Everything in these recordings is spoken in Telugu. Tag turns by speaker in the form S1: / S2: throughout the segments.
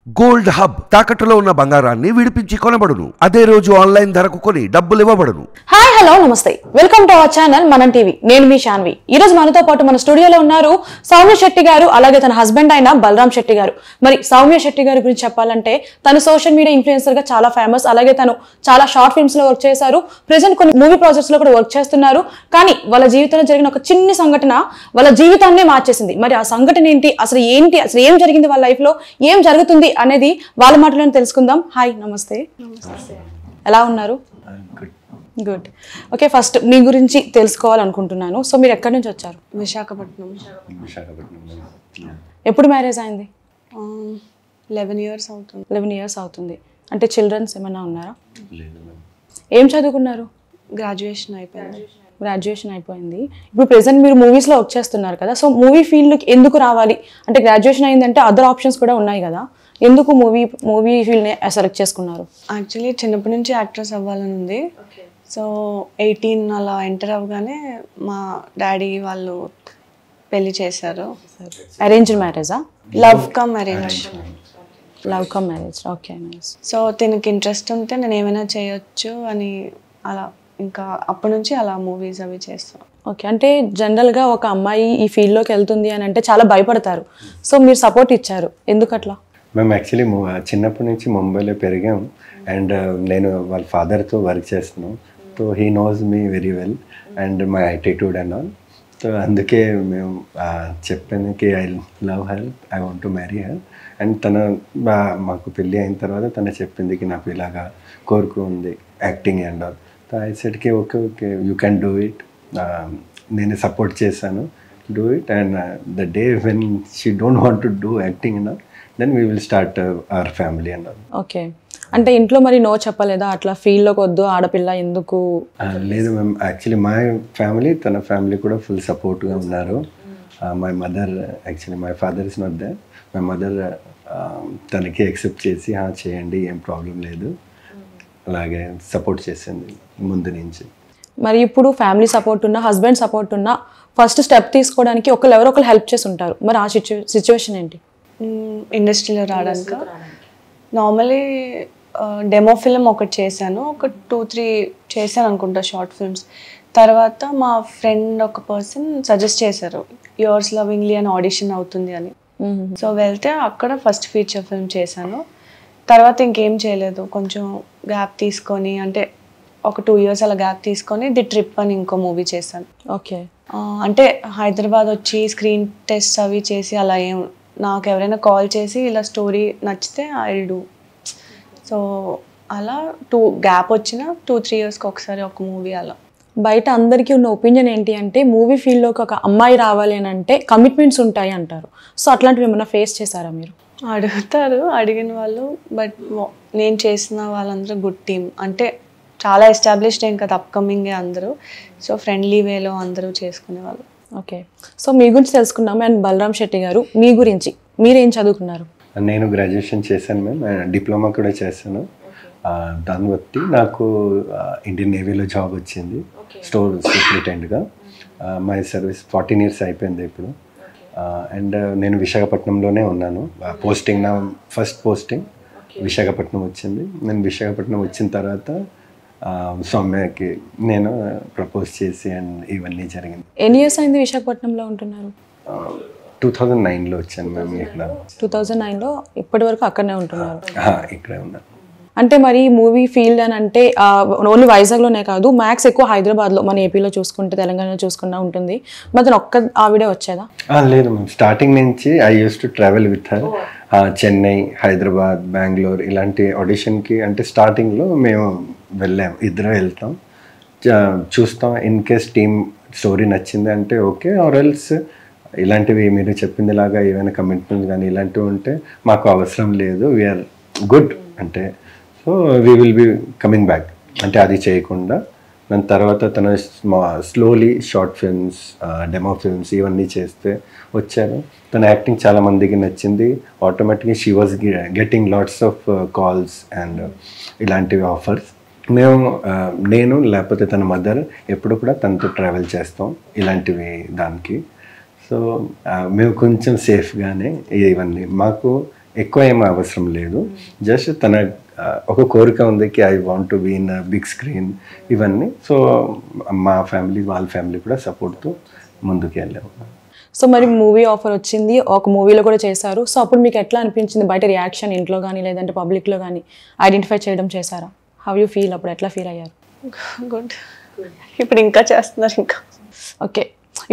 S1: గోల్డ్ హబ్ తాకట్టులో ఉన్న బంగారాన్ని విడిపించి కొనబడును. అదే రోజు ఆన్లైన్ ధరకు కొని డబ్బులు ఇవ్వబడును.
S2: హాయ్ హలో నమస్తే, వెల్కమ్ టు అవర్ ఛానల్ మనం టీవీ. నేను మీ శాన్వి. ఈ రోజు మనతో పాటు మన స్టూడియోలో ఉన్నారు సౌమ్య శెట్టి గారు, అలాగే తన హస్బెండ్ అయిన బలరాం శెట్టి గారు. మరి సౌమ్య శెట్టి గారి గురించి చెప్పాలంటే తను సోషల్ మీడియా ఇన్ఫ్లుయెన్సర్ గా చాలా ఫేమస్, అలాగే తను చాలా షార్ట్ ఫిల్మ్స్ లో వర్క్ చేశారు. ప్రెసెంట్ కొన్ని మూవీ ప్రాజెక్ట్స్ లో కూడా వర్క్ చేస్తున్నారు. కానీ వాళ్ళ జీవితంలో జరిగిన ఒక చిన్న సంఘటన వాళ్ళ జీవితాన్నే మార్చేసింది. మరి ఆ సంఘటన ఏంటి, అసలు ఏం జరిగింది వాళ్ళ లైఫ్ లో, ఏం జరుగుతుంది అనేది వాళ్ళ మాటలను తెలుసుకుందాం. హాయ్ నమస్తే. ఎలా ఉన్నారు? గుడ్. ఓకే, ఫస్ట్ మీ గురించి తెలుసుకోవాలనుకుంటున్నాను. సో మీరు ఎక్కడి నుంచి వచ్చారు?
S3: విశాఖపట్నం.
S2: ఎప్పుడు మ్యారేజ్ అయింది?
S3: 11 years అవుతుంది.
S2: 11 years అవుతుంది. అంటే చిల్డ్రన్స్ ఏమైనా ఉన్నారా? ఏం చదువుకున్నారు?
S3: గ్రాడ్యుయేషన్ అయిపోయింది.
S2: గ్రాడ్యుయేషన్ అయిపోయింది. ఇప్పుడు ప్రెసెంట్ మీరు మూవీస్లో వర్క్ చేస్తున్నారు కదా, సో మూవీ ఫీల్డ్కి ఎందుకు రావాలి అంటే, గ్రాడ్యుయేషన్ అయిందంటే అదర్ ఆప్షన్స్ కూడా ఉన్నాయి కదా, ఎందుకు మూవీ ఫీల్డ్ని సెలెక్ట్ చేసుకున్నారు?
S3: యాక్చువల్లీ చిన్నప్పటి నుంచి యాక్ట్రెస్ అవ్వాలని ఉంది. సో 18 అలా ఎంటర్ అవ్వగానే మా డాడీ వాళ్ళు పెళ్లి చేశారు.
S2: అరేంజ్డ్ మ్యారేజా?
S3: Love come arrange.
S2: Love come marriage. Okay, nice.
S3: So తనకి ఇంట్రెస్ట్ ఉంటే నేను ఏమైనా చేయొచ్చు అని అలా ఇంకా అప్పటి నుంచి అలా మూవీస్ అవి చేస్తాం.
S2: ఓకే, అంటే జనరల్గా ఒక అమ్మాయి ఈ ఫీల్డ్లోకి వెళ్తుంది అని అంటే చాలా భయపడతారు. సో మీరు సపోర్ట్ ఇచ్చారు, ఎందుకు అట్లా?
S4: మేము యాక్చువల్లీ చిన్నప్పటి నుంచి ముంబైలో పెరిగాం. అండ్ నేను వాళ్ళ ఫాదర్తో వర్క్ చేస్తున్నాం. So he knows me very well and my attitude and all. So అందుకే మేము చెప్పానికి I love her, I want to marry her. And మాకు పెళ్ళి అయిన తర్వాత తను చెప్పింది నాకు ఇలాగా కోరిక ఉంది acting and all. So I సెడ్కి okay okay you can do it. నేను సపోర్ట్ చేశాను, do it. And the day when she don't want to do acting and all, then we will start our family and all.
S2: Okay, అంటే ఇంట్లో మరి నో చెప్పలేదా, అట్లా ఫీల్డ్లోకి వద్దు ఆడపిల్ల ఎందుకు?
S4: లేదు మ్యామ్, యాక్చువల్లీ మై ఫ్యామిలీ, తన ఫ్యామిలీ కూడా ఫుల్ సపోర్ట్గా ఉన్నారు. My mother, actually my father is not there. My mother తనకి యాక్సెప్ట్ చేసి చేయండి, ఏం ప్రాబ్లం లేదు, అలాగే సపోర్ట్ చేసింది ముందు నుంచి.
S2: మరి ఇప్పుడు ఫ్యామిలీ సపోర్ట్ ఉన్నా, హస్బెండ్ సపోర్ట్ ఉన్నా, ఫస్ట్ స్టెప్ తీసుకోవడానికి ఎవరో ఒకరు హెల్ప్ చేసి ఉంటారు. మరి ఆ సిచ్యువేషన్ ఏంటి?
S3: ఇండస్ట్రీలో రావడానికి నార్మలీ డెమో ఫిల్మ్ ఒకటి చేశాను, ఒక 2-3 చేశాను అనుకుంటా షార్ట్ ఫిల్మ్స్. తర్వాత మా ఫ్రెండ్ ఒక పర్సన్ సజెస్ట్ చేశారు యువర్స్ లవింగ్లీ అని ఆడిషన్ అవుతుంది అని. సో వెళ్తే అక్కడ ఫస్ట్ ఫీచర్ ఫిల్మ్ చేశాను. తర్వాత ఇంకేం చేయలేదు, కొంచెం గ్యాప్ తీసుకొని, అంటే ఒక 2 years అలా గ్యాప్ తీసుకొని ది ట్రిప్ అని ఇంకో మూవీ చేశాను.
S2: ఓకే,
S3: అంటే హైదరాబాద్ వచ్చి స్క్రీన్ టెస్ట్ అవి చేసి అలా ఏం, నాకు ఎవరైనా కాల్ చేసి ఇలా స్టోరీ నచ్చితే ఐ డూ. సో అలా గ్యాప్ వచ్చిన 2-3 yearsకి ఒకసారి ఒక మూవీ అలా.
S2: బయట అందరికీ ఉన్న ఒపీనియన్ ఏంటి అంటే, మూవీ ఫీల్డ్లోకి ఒక అమ్మాయి రావాలి అని అంటే కమిట్మెంట్స్ ఉంటాయి అంటారు. సో అట్లాంటివి ఏమైనా ఫేస్ చేశారా మీరు?
S3: అడుగుతారు అడిగిన వాళ్ళు, బట్ నేను చేసిన వాళ్ళందరూ గుడ్ టీమ్, అంటే చాలా ఎస్టాబ్లిష్డ్ ఏం కదా, అప్కమింగే అందరూ. సో ఫ్రెండ్లీ వేలో అందరూ చేసుకునేవాళ్ళు.
S2: ఓకే, సో మీ గురించి తెలుసుకున్నాము. అండ్ బలరాం శెట్టి గారు, మీ గురించి మీరేం చదువుకున్నారు?
S4: నేను గ్రాడ్యుయేషన్ చేశాను మ్యామ్, డిప్లొమా కూడా చేశాను. దాన్ని బట్టి నాకు ఇండియన్ నేవీలో జాబ్ వచ్చింది, స్టోర్ సూపరింటెండెంట్గా. మై సర్వీస్ 14 years అయిపోయింది ఇప్పుడు. అండ్ నేను విశాఖపట్నంలోనే ఉన్నాను. పోస్టింగ్, నా ఫస్ట్ పోస్టింగ్ విశాఖపట్నం వచ్చింది. నేను విశాఖపట్నం వచ్చిన తర్వాత సౌమ్యకి నేను ప్రపోజ్ చేసి అండ్ ఇవన్నీ జరిగింది.
S2: ఎన్ని ఇయర్స్ అయింది విశాఖపట్నంలో ఉంటున్నారు?
S4: 2009లో వచ్చాను మ్యామ్ ఇక్కడ.
S2: 2009లో ఇప్పటి వరకు అక్కడనే ఉంటున్నారు?
S4: ఇక్కడే ఉన్నాను.
S2: అంటే మరి మూవీ ఫీల్డ్ అని అంటే ఓన్లీ వైజాగ్లోనే కాదు, మ్యాక్స్ ఎక్కువ హైదరాబాద్లో, మన ఏపీలో చూసుకుంటే, తెలంగాణలో చూసుకున్నా ఉంటుంది. మరి ఒక్క ఆవిడే వచ్చేదా?
S4: లేదు మ్యామ్, స్టార్టింగ్ నుంచి I use to travel with her. Chennai, Hyderabad, Bengaluru ఇలాంటి ఆడిషన్కి, అంటే స్టార్టింగ్లో మేము ఇద్దరం వెళ్తాం, చూస్తాం. ఇన్ కేస్ టీమ్ స్టోరీ నచ్చింది అంటే ఓకే, ఆర్ ఎల్స్ ఇలాంటివి మీరు చెప్పిందిలాగా ఏమైనా కమిట్మెంట్ కానీ ఇలాంటివి ఉంటే మాకు అవసరం లేదు, వీఆర్ గుడ్ అంటే, so we will be coming back అంటే అది చేయకుండా. దాని తర్వాత తన slowly short films, demo films ఇవన్నీ చేస్తే వచ్చారు. తన యాక్టింగ్ చాలా మందికి నచ్చింది. ఆటోమేటిక్గా she was getting lots of calls and ఇలాంటివి ఆఫర్స్. నేను లేకపోతే తన మదర్ ఎప్పుడు కూడా తనతో ట్రావెల్ చేస్తాం ఇలాంటివి దానికి. సో మేము కొంచెం సేఫ్గానే ఇవన్నీ, మాకు ఎక్కువ ఏమీ అవసరం లేదు. జస్ట్ తన ఒక కోరిక ఉంది కి I want to be in big screen ఇవన్నీ. సో మా ఫ్యామిలీ వాళ్ళ ఫ్యామిలీ కూడా సపోర్ట్తో ముందుకు వెళ్ళాము.
S2: సో మరి మూవీ ఆఫర్ వచ్చింది, ఒక మూవీలో కూడా చేశారు. సో అప్పుడు మీకు ఎట్లా అనిపించింది? బయట రియాక్షన్ ఇంట్లో కానీ లేదంటే పబ్లిక్లో కానీ ఐడెంటిఫై చేయడం చేశారా? How you feel? అప్పుడు ఎట్లా ఫీల్ అయ్యారు?
S3: గుడ్. ఇప్పుడు ఇంకా చేస్తున్నారు ఇంకా.
S2: ఓకే,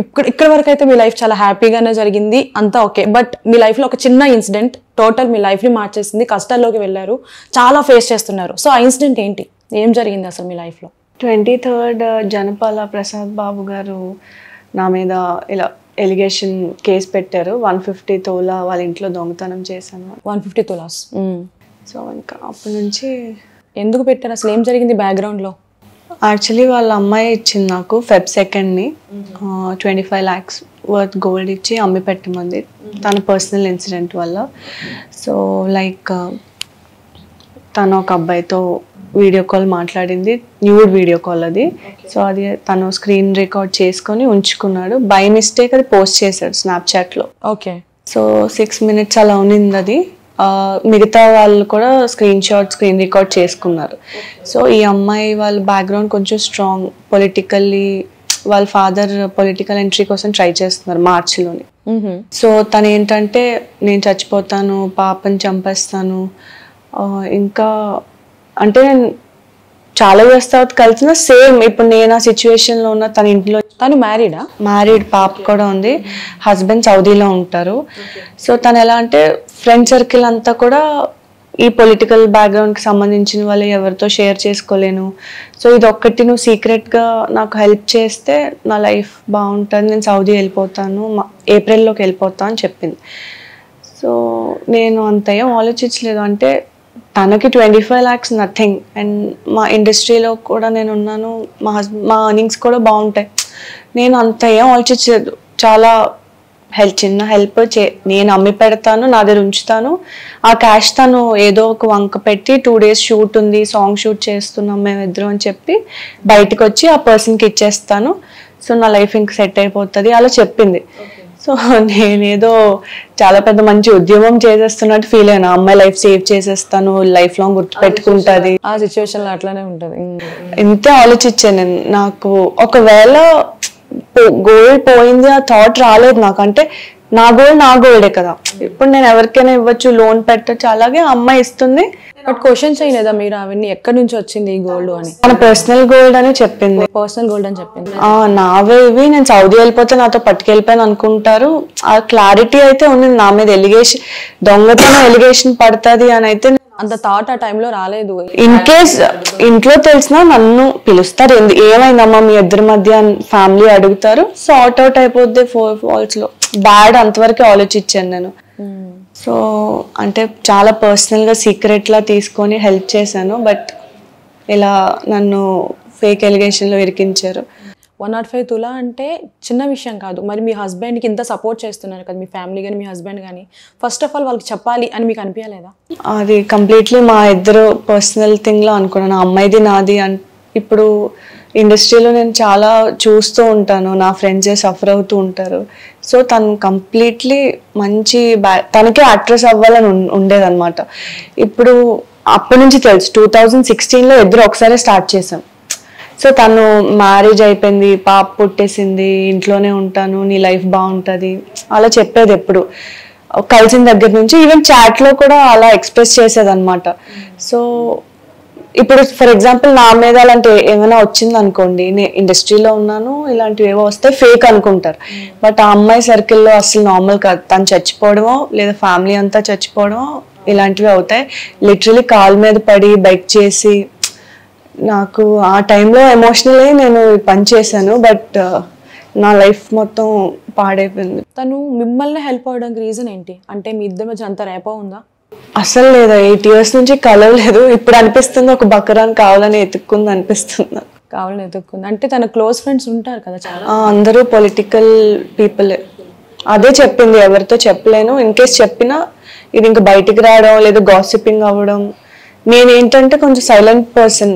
S2: ఇక్కడ వరకు అయితే మీ లైఫ్ చాలా హ్యాపీగానే జరిగింది, అంతా ఓకే. బట్ మీ లైఫ్లో ఒక చిన్న ఇన్సిడెంట్ టోటల్ మీ లైఫ్ని మార్చేసింది, కష్టాల్లోకి వెళ్ళారు, చాలా ఫేస్ చేస్తున్నారు. సో ఆ ఇన్సిడెంట్ ఏంటి? ఏం జరిగింది అసలు మీ లైఫ్లో?
S3: 23rd జనపాల ప్రసాద్ బాబు గారు నా మీద ఇలా ఎలిగేషన్ కేసు పెట్టారు. 150 తోలా వాళ్ళ ఇంట్లో దొంగతనం చేశాను.
S2: 150 తులాస్.
S3: సో ఇంకా అప్పటి నుంచి.
S2: ఎందుకు పెట్టారు? అసలు ఏం జరిగింది బ్యాక్గ్రౌండ్లో?
S3: యాక్చువల్లీ వాళ్ళ అమ్మాయి ఇచ్చింది నాకు Feb 2nd 25 lakhs worth gold ఇచ్చి అమ్మి పెట్టమంది తన పర్సనల్ ఇన్సిడెంట్ వల్ల. సో లైక్ తను ఒక అబ్బాయితో వీడియో కాల్ మాట్లాడింది, న్యూడ్ వీడియో కాల్ అది. సో అది తను స్క్రీన్ రికార్డ్ చేసుకొని ఉంచుకున్నాడు. బై మిస్టేక్ అది పోస్ట్ చేశాడు స్నాప్చాట్లో.
S2: ఓకే.
S3: సో 6 minutes అలా ఉన్నింది అది. మిగతా వాళ్ళు కూడా స్క్రీన్ రికార్డ్ చేసుకున్నారు. సో ఈ అమ్మాయి వాళ్ళ బ్యాక్గ్రౌండ్ కొంచెం స్ట్రాంగ్, పొలిటికల్లీ వాళ్ళ ఫాదర్ పొలిటికల్ ఎంట్రీ కోసం ట్రై చేస్తున్నారు మార్చిలోని. సో తను ఏంటంటే నేను చచ్చిపోతాను, పాపని చంపేస్తాను, ఇంకా అంటే నేను చాలా ఇయర్స్ తర్వాత కలిసిన సేమ్ ఇప్పుడు నేను ఆ సిచ్యువేషన్లో ఉన్న తన ఇంట్లో.
S2: తను మ్యారీడా?
S3: మ్యారీడ్, పాప కూడా ఉంది. హస్బెండ్ సౌదీలో ఉంటారు. సో తను ఎలా అంటే ఫ్రెండ్ సర్కిల్ అంతా కూడా ఈ పొలిటికల్ బ్యాక్గ్రౌండ్కి సంబంధించిన వాళ్ళు, ఎవరితో షేర్ చేసుకోలేను. సో ఇది ఒక్కటి నువ్వు సీక్రెట్గా నాకు హెల్ప్ చేస్తే నా లైఫ్ బాగుంటుంది, నేను సౌదీ వెళ్ళిపోతాను, ఏప్రిల్లోకి వెళ్ళిపోతాను అని చెప్పింది. సో నేను అంత ఏం ఆలోచించలేదు. అంటే తనకి 25 lakhs నథింగ్. అండ్ మా ఇండస్ట్రీలో కూడా నేను ఉన్నాను, మా ఎర్నింగ్స్ కూడా బాగుంటాయి. నేను అంత ఏం ఆలోచించలేదు. చాలా చిన్న హెల్ప్ నేను అమ్మి పెడతాను, నా దగ్గర ఉంచుతాను, ఆ క్యాష్ తను ఏదో ఒక వంక పెట్టి 2 days షూట్ ఉంది, సాంగ్ షూట్ చేస్తున్నాం మేమిద్దరం అని చెప్పి బయటకు వచ్చి ఆ పర్సన్కి ఇచ్చేస్తాను, సో నా లైఫ్ ఇంక సెట్ అయిపోతుంది అలా చెప్పింది. సో నేనేదో చాలా పెద్ద మంచి ఉద్యమం చేసేస్తున్నట్టు ఫీల్ అయినా. అమ్మాయి లైఫ్ సేవ్ చేసేస్తాను, లైఫ్ లాంగ్ గుర్తు పెట్టుకుంటుంది.
S2: ఆ సిచ్యువేషన్లో అట్లానే ఉంటుంది.
S3: ఇంతే ఆలోచించాను నేను. నాకు ఒకవేళ గోల్డ్ పోయింది ఆ థాట్ రాలేదు నాకు. అంటే నా గోల్డే కదా, ఇప్పుడు నేను ఎవరికైనా ఇవ్వచ్చు, లోన్ పెట్టచ్చు, అలాగే అమ్మాయి ఇస్తుంది.
S2: బట్ క్వశ్చన్ చేయలేదా మీరు అవన్నీ ఎక్కడి నుంచి వచ్చింది ఈ గోల్డ్ అని?
S3: మన పర్సనల్ గోల్డ్ అని చెప్పింది.
S2: పర్సనల్ గోల్డ్ అని చెప్పింది.
S3: నావే ఇవి, నేను సౌదీ వెళ్ళిపోతే నాతో పట్టుకెళ్ళిపోయాను అనుకుంటారు. ఆ క్లారిటీ అయితే ఉంది. నా మీద ఎలిగేషన్, దొంగతనం ఎలిగేషన్ పడుతుంది అని అయితే
S2: అంత థాట్ ఆ టైంలో రాలేదు.
S3: ఇన్ కేస్ ఇంట్లో తెలిసినా నన్ను పిలుస్తారు, ఏమైందమ్మా మీ ఇద్దరి మధ్య ఫ్యామిలీ అడుగుతారు, సార్ట్ అవుట్ అయిపోద్ది 4 walls లో. బ్యాడ్ అంతవరకు ఆలోచించాను నేను. సో అంటే చాలా పర్సనల్గా సీక్రెట్లా తీసుకొని హెల్ప్ చేశాను. బట్ ఇలా నన్ను ఫేక్ ఎలిగేషన్లో ఇరికించారు.
S2: 105 తులా అంటే చిన్న విషయం కాదు. మరి మీ హస్బెండ్కి ఇంత సపోర్ట్ చేస్తున్నారు కదా, మీ ఫ్యామిలీ కానీ మీ హస్బెండ్ కానీ, ఫస్ట్ ఆఫ్ ఆల్ వాళ్ళకి చెప్పాలి అని మీకు అనిపించలేదా?
S3: అది కంప్లీట్లీ మా ఇద్దరు పర్సనల్ థింగ్లో అనుకున్నాను. అమ్మాయిది నాది. ఇప్పుడు ఇండస్ట్రీలో నేను చాలా చూస్తూ ఉంటాను, నా ఫ్రెండ్సే సఫర్ అవుతూ ఉంటారు. సో తను కంప్లీట్లీ మంచి తనకే యాక్ట్రెస్ అవ్వాలని ఉండేదన్నమాట. ఇప్పుడు అప్పటి నుంచి తెలుసు, 2016లో ఇద్దరు ఒకసారి స్టార్ట్ చేసాం. సో తను మ్యారేజ్ అయిపోయింది, పాప పుట్టేసింది, ఇంట్లోనే ఉంటాను, నీ లైఫ్ బాగుంటుంది అలా చెప్పేది. ఎప్పుడు కలిసిన దగ్గర నుంచి ఈవెన్ చాట్లో కూడా అలా ఎక్స్ప్రెస్ చేసేదన్నమాట. సో ఇప్పుడు ఫర్ ఎగ్జాంపుల్ నా మీద అలాంటి ఏమైనా వచ్చింది అనుకోండి, నేను ఇండస్ట్రీలో ఉన్నాను, ఇలాంటివి ఏవో వస్తే ఫేక్ అనుకుంటారు. బట్ ఆ అమ్మాయి సర్కిల్లో అసలు నార్మల్ కాదు. తను చచ్చిపోవడమో లేదా ఫ్యామిలీ అంతా చచ్చిపోవడమో ఇలాంటివి అవుతాయి. లిటరలీ కాల్ మీద పడి బైక్ చేసి, నాకు ఆ టైంలో ఎమోషనల్ అయ్యి నేను పని చేశాను. బట్ నా లైఫ్ మొత్తం పాడైపోయింది.
S2: తను మిమ్మల్ని హెల్ప్ అవ్వడానికి రీజన్ ఏంటి? అంటే మీ ఇద్దరి మధ్య అంత రేపో ఉందా?
S3: అసలు లేదా, 8 years నుంచి కలవలేదు. ఇప్పుడు అనిపిస్తుంది ఒక బకరాన్ని కావాలని ఎత్తుక్కుంది అనిపిస్తుంది.
S2: కావాలని ఎత్తుక్కుంది అంటే తన క్లోజ్ ఫ్రెండ్స్ ఉంటారు కదా చాలా,
S3: అందరూ పొలిటికల్ పీపులే. అదే చెప్పింది, ఎవరితో చెప్పలేను, ఇన్ కేస్ చెప్పినా ఇది ఇంకా బయటికి రావడం లేదా గాసిపింగ్ అవ్వడం. నేనేంటంటే కొంచెం సైలెంట్ పర్సన్.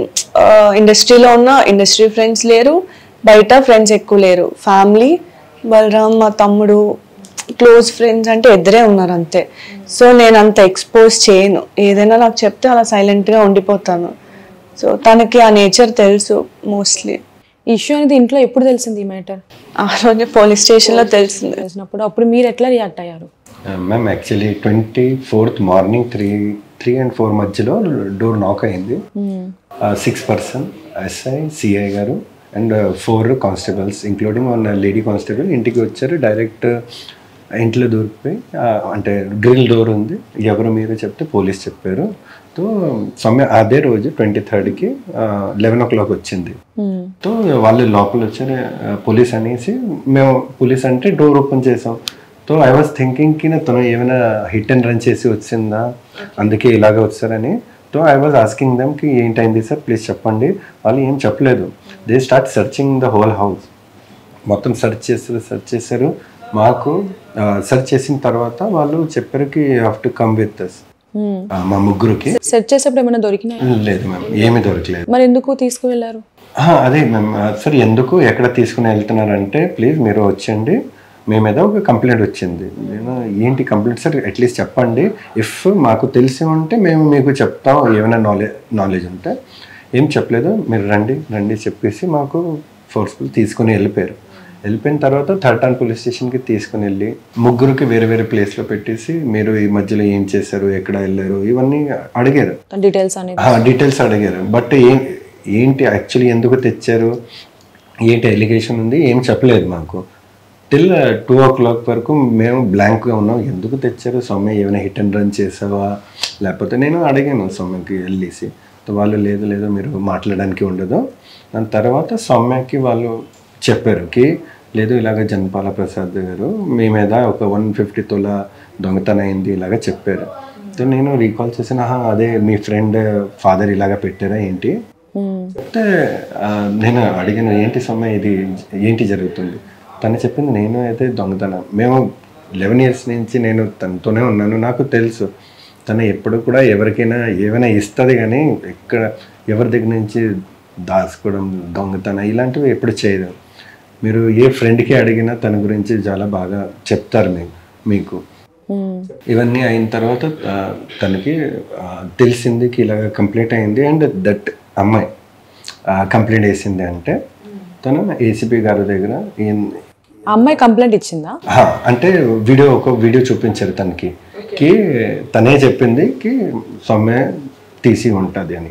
S3: ఇండస్ట్రీలో ఉన్న ఇండస్ట్రీ ఫ్రెండ్స్ లేరు, బయట ఫ్రెండ్స్ ఎక్కువ లేరు. ఫ్యామిలీ, బలరామ్ మా తమ్ముడు, క్లోజ్ ఫ్రెండ్స్ అంటే ఇద్దరే ఉన్నారు అంతే. సో నేను అంత ఎక్స్పోజ్ చేయను, ఏదైనా నాకు చెప్తే అలా సైలెంట్గా ఉండిపోతాను. సో తనకి ఆ నేచర్ తెలుసు మోస్ట్లీ.
S2: ఈ ఇష్యూ అనేది ఇంట్లో ఎప్పుడు తెలిసింది ఈ మ్యాటర్?
S3: ఆ రోజు పోలీస్ స్టేషన్లో తెలిసింది.
S2: తెలిసినప్పుడు అప్పుడు మీరు ఎట్లా రియాక్ట్ అయ్యారు?
S4: Ma'am actually 24th morning 3 and 4 మధ్యలో డోర్ నాక్ అయింది. 6 person SI CI గారు and 4 constables including 1 lady constable ఇంటికి వచ్చారు. డైరెక్ట్ ఇంట్లో దూరిపోయి అంటే గ్రిల్ డోర్ ఉంది, ఎవరు మీరు చెప్తే పోలీస్ చెప్పారు. తో సమయం అదే రోజు 23rd 11 o'clock వచ్చింది. తో వాళ్ళు లోపల వచ్చారు పోలీస్ అనేసి, మేము పోలీస్ అంటే డోర్ ఓపెన్ చేసాం. తో ఐ వాజ్ థింకింగ్కి తను ఏమైనా హిట్ అండ్ రన్ చేసి వచ్చిందా, అందుకే ఇలాగ వచ్చారని. తో ఐ వాజ్ ఆస్కింగ్ దమ్ కి ఏంటైంది సార్ ప్లీజ్ చెప్పండి. వాళ్ళు ఏం చెప్పలేదు. They start searching the whole house. మొత్తం సెర్చ్ చేశారు. మాకు సెర్చ్ చేసిన తర్వాత వాళ్ళు చెప్పారుకి you have to come with us. మా ముగ్గురికి
S2: సెర్చ్ చేసేప్పుడు ఏమైనా దొరికినాయి?
S4: లేదు మ్యామ్, ఏమీ దొరకలేదు.
S2: మరి ఎందుకు తీసుకువెళ్ళారు?
S4: అదే మ్యామ్, సార్ ఎందుకు ఎక్కడ తీసుకుని వెళ్తున్నారంటే ప్లీజ్ మీరు వచ్చండి, మీ మీద ఒక కంప్లైంట్ వచ్చింది. నేను ఏంటి కంప్లైంట్ సార్ అట్లీస్ట్ చెప్పండి, ఇఫ్ మాకు తెలిసి ఉంటే మేము మీకు చెప్తాం ఏమైనా నాలెడ్జ్ ఉంటే. ఏం చెప్పలేదు, మీరు రండి చెప్పేసి మాకు ఫోర్స్ఫుల్ తీసుకుని వెళ్ళిపోయిన తర్వాత థర్టాన్ పోలీస్ స్టేషన్కి తీసుకుని వెళ్ళి ముగ్గురికి వేరే ప్లేస్లో పెట్టేసి మీరు ఈ మధ్యలో ఏం చేశారు, ఎక్కడ వెళ్ళారు, ఇవన్నీ అడిగారు, డీటెయిల్స్ అడిగారు. బట్ ఏంటి యాక్చువల్లీ ఎందుకు తెచ్చారు, ఏంటి ఎలిగేషన్ ఉంది, ఏం చెప్పలేదు మాకు. టిల్ 2 o'clock వరకు మేము బ్లాంక్గా ఉన్నాం. ఎందుకు తెచ్చారు, సౌమ్య ఏమైనా హిట్ అండ్ రన్ చేసావా, లేకపోతే నేను అడిగాను సౌమ్యకి వెళ్ళేసి. వాళ్ళు లేదు మీరు మాట్లాడడానికి ఉండదు. దాని తర్వాత సౌమ్యకి వాళ్ళు చెప్పారు కి లేదు ఇలాగ జనపాల ప్రసాద్ గారు మీ మీద ఒక 150 తులా దొంగతనం అయింది ఇలాగ చెప్పారు. నేను రీకాల్ చేసిన అదే మీ ఫ్రెండ్ ఫాదర్ ఇలాగ పెట్టారా ఏంటి చెప్తే నేను అడిగాను ఏంటి సౌమ్య ఇది ఏంటి జరుగుతుంది. తను చెప్పింది నేను అయితే దొంగతనం, మేము 11 years నుంచి నేను తనతోనే ఉన్నాను, నాకు తెలుసు తను ఎప్పుడు కూడా ఎవరికైనా ఏమైనా ఇస్తుంది కానీ ఎక్కడ ఎవరి దగ్గర నుంచి దాచుకోవడం దొంగతనం ఇలాంటివి ఎప్పుడు చేయదు. మీరు ఏ ఫ్రెండ్కి అడిగినా తన గురించి చాలా బాగా చెప్తారు మీకు. ఇవన్నీ అయిన తర్వాత తనకి తెలిసింది ఇలాగ కంప్లీట్ అయింది. అండ్ దట్ అమ్మాయి కంప్లైంట్ వేసింది అంటే తను ఏసీపీ గారి దగ్గర
S2: అమ్మాయి కంప్లైంట్ ఇచ్చిందా
S4: అంటే ఒక వీడియో చూపించారు తనకి తనే చెప్పింది కి సౌమ్య తీసి ఉంటుంది అని.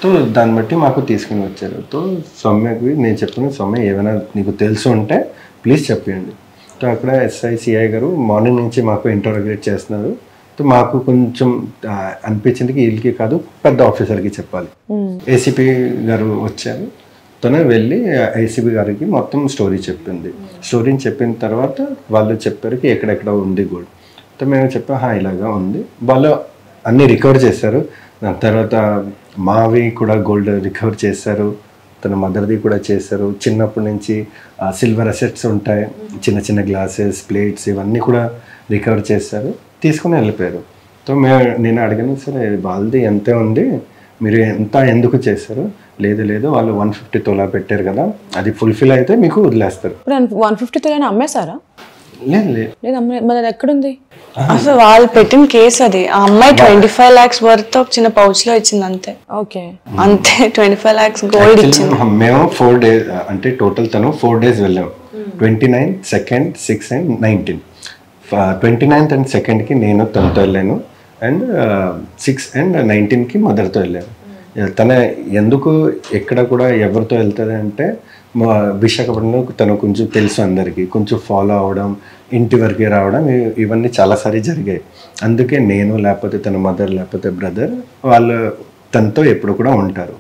S4: తో దాన్ని బట్టి మాకు తీసుకుని వచ్చారు. తో సౌమ్యకి నేను చెప్పిన సౌమ్య ఏమైనా నీకు తెలుసు ఉంటే ప్లీజ్ చెప్పండి. తో అక్కడ SI CI గారు మార్నింగ్ నుంచి మాకు ఇంటరోగేట్ చేస్తున్నారు. తో మాకు కొంచెం అనిపించింది వీళ్ళకి కాదు పెద్ద ఆఫీసర్కి చెప్పాలి. ACP గారు వచ్చారు, తను వెళ్ళి ACP గారికి మొత్తం స్టోరీని చెప్పిన తర్వాత వాళ్ళు చెప్పారు ఎక్కడెక్కడ ఉంది గోల్డ్. తో మేము చెప్పాం ఇలాగా ఉంది. వాళ్ళు అన్నీ రికవర్ చేశారు. దాని తర్వాత మావి కూడా గోల్డ్ రికవర్ చేశారు, తన మదర్ది కూడా చేశారు. చిన్నప్పటి నుంచి సిల్వర్ అసెట్స్ ఉంటాయి, చిన్న గ్లాసెస్ ప్లేట్స్ ఇవన్నీ కూడా రికవర్ చేశారు, తీసుకుని వెళ్ళిపోయారు. తో నేను అడిగాను సరే వాళ్ళది ఎంతే ఉంది, మీరు ఎందుకు చేశారు. లేదు వాళ్ళు 150 తులా పెట్టారు కదా, అది ఫుల్ఫిల్ అయితే మీకు వదిలేస్తారు.
S2: 150 తులా అమ్మేశారా?
S4: లేదు
S2: ఎక్కడుంది
S3: అసలు వాళ్ళు పెట్టిన కేసు అది. ఆ అమ్మాయి 25 lakhs వర్త్ ఒక చిన్న పౌచ్ లో ఇచ్చింది అంతే. అంతే 25 lakhs గోల్డ్ ఇచ్చింది.
S4: మేము 4 days అంటే టోటల్ తను 4 days వెళ్ళాం. 29, 2nd, 6th and 19. 29th and 2ndకి నేను తనతో వెళ్ళాను, అండ్ 6th and 19కి మదర్తో వెళ్ళాను. తన ఎందుకు ఎక్కడ కూడా ఎవరితో వెళ్తుంది అంటే విశాఖపట్నంలో తను కొంచెం తెలుసు అందరికీ, కొంచెం ఫాలో అవడం, ఇంటి వరకే రావడం ఇవన్నీ చాలాసారి జరిగాయి. అందుకే నేను లేకపోతే తన మదర్ లేకపోతే బ్రదర్ వాళ్ళు తనతో ఎప్పుడు కూడా ఉంటారు.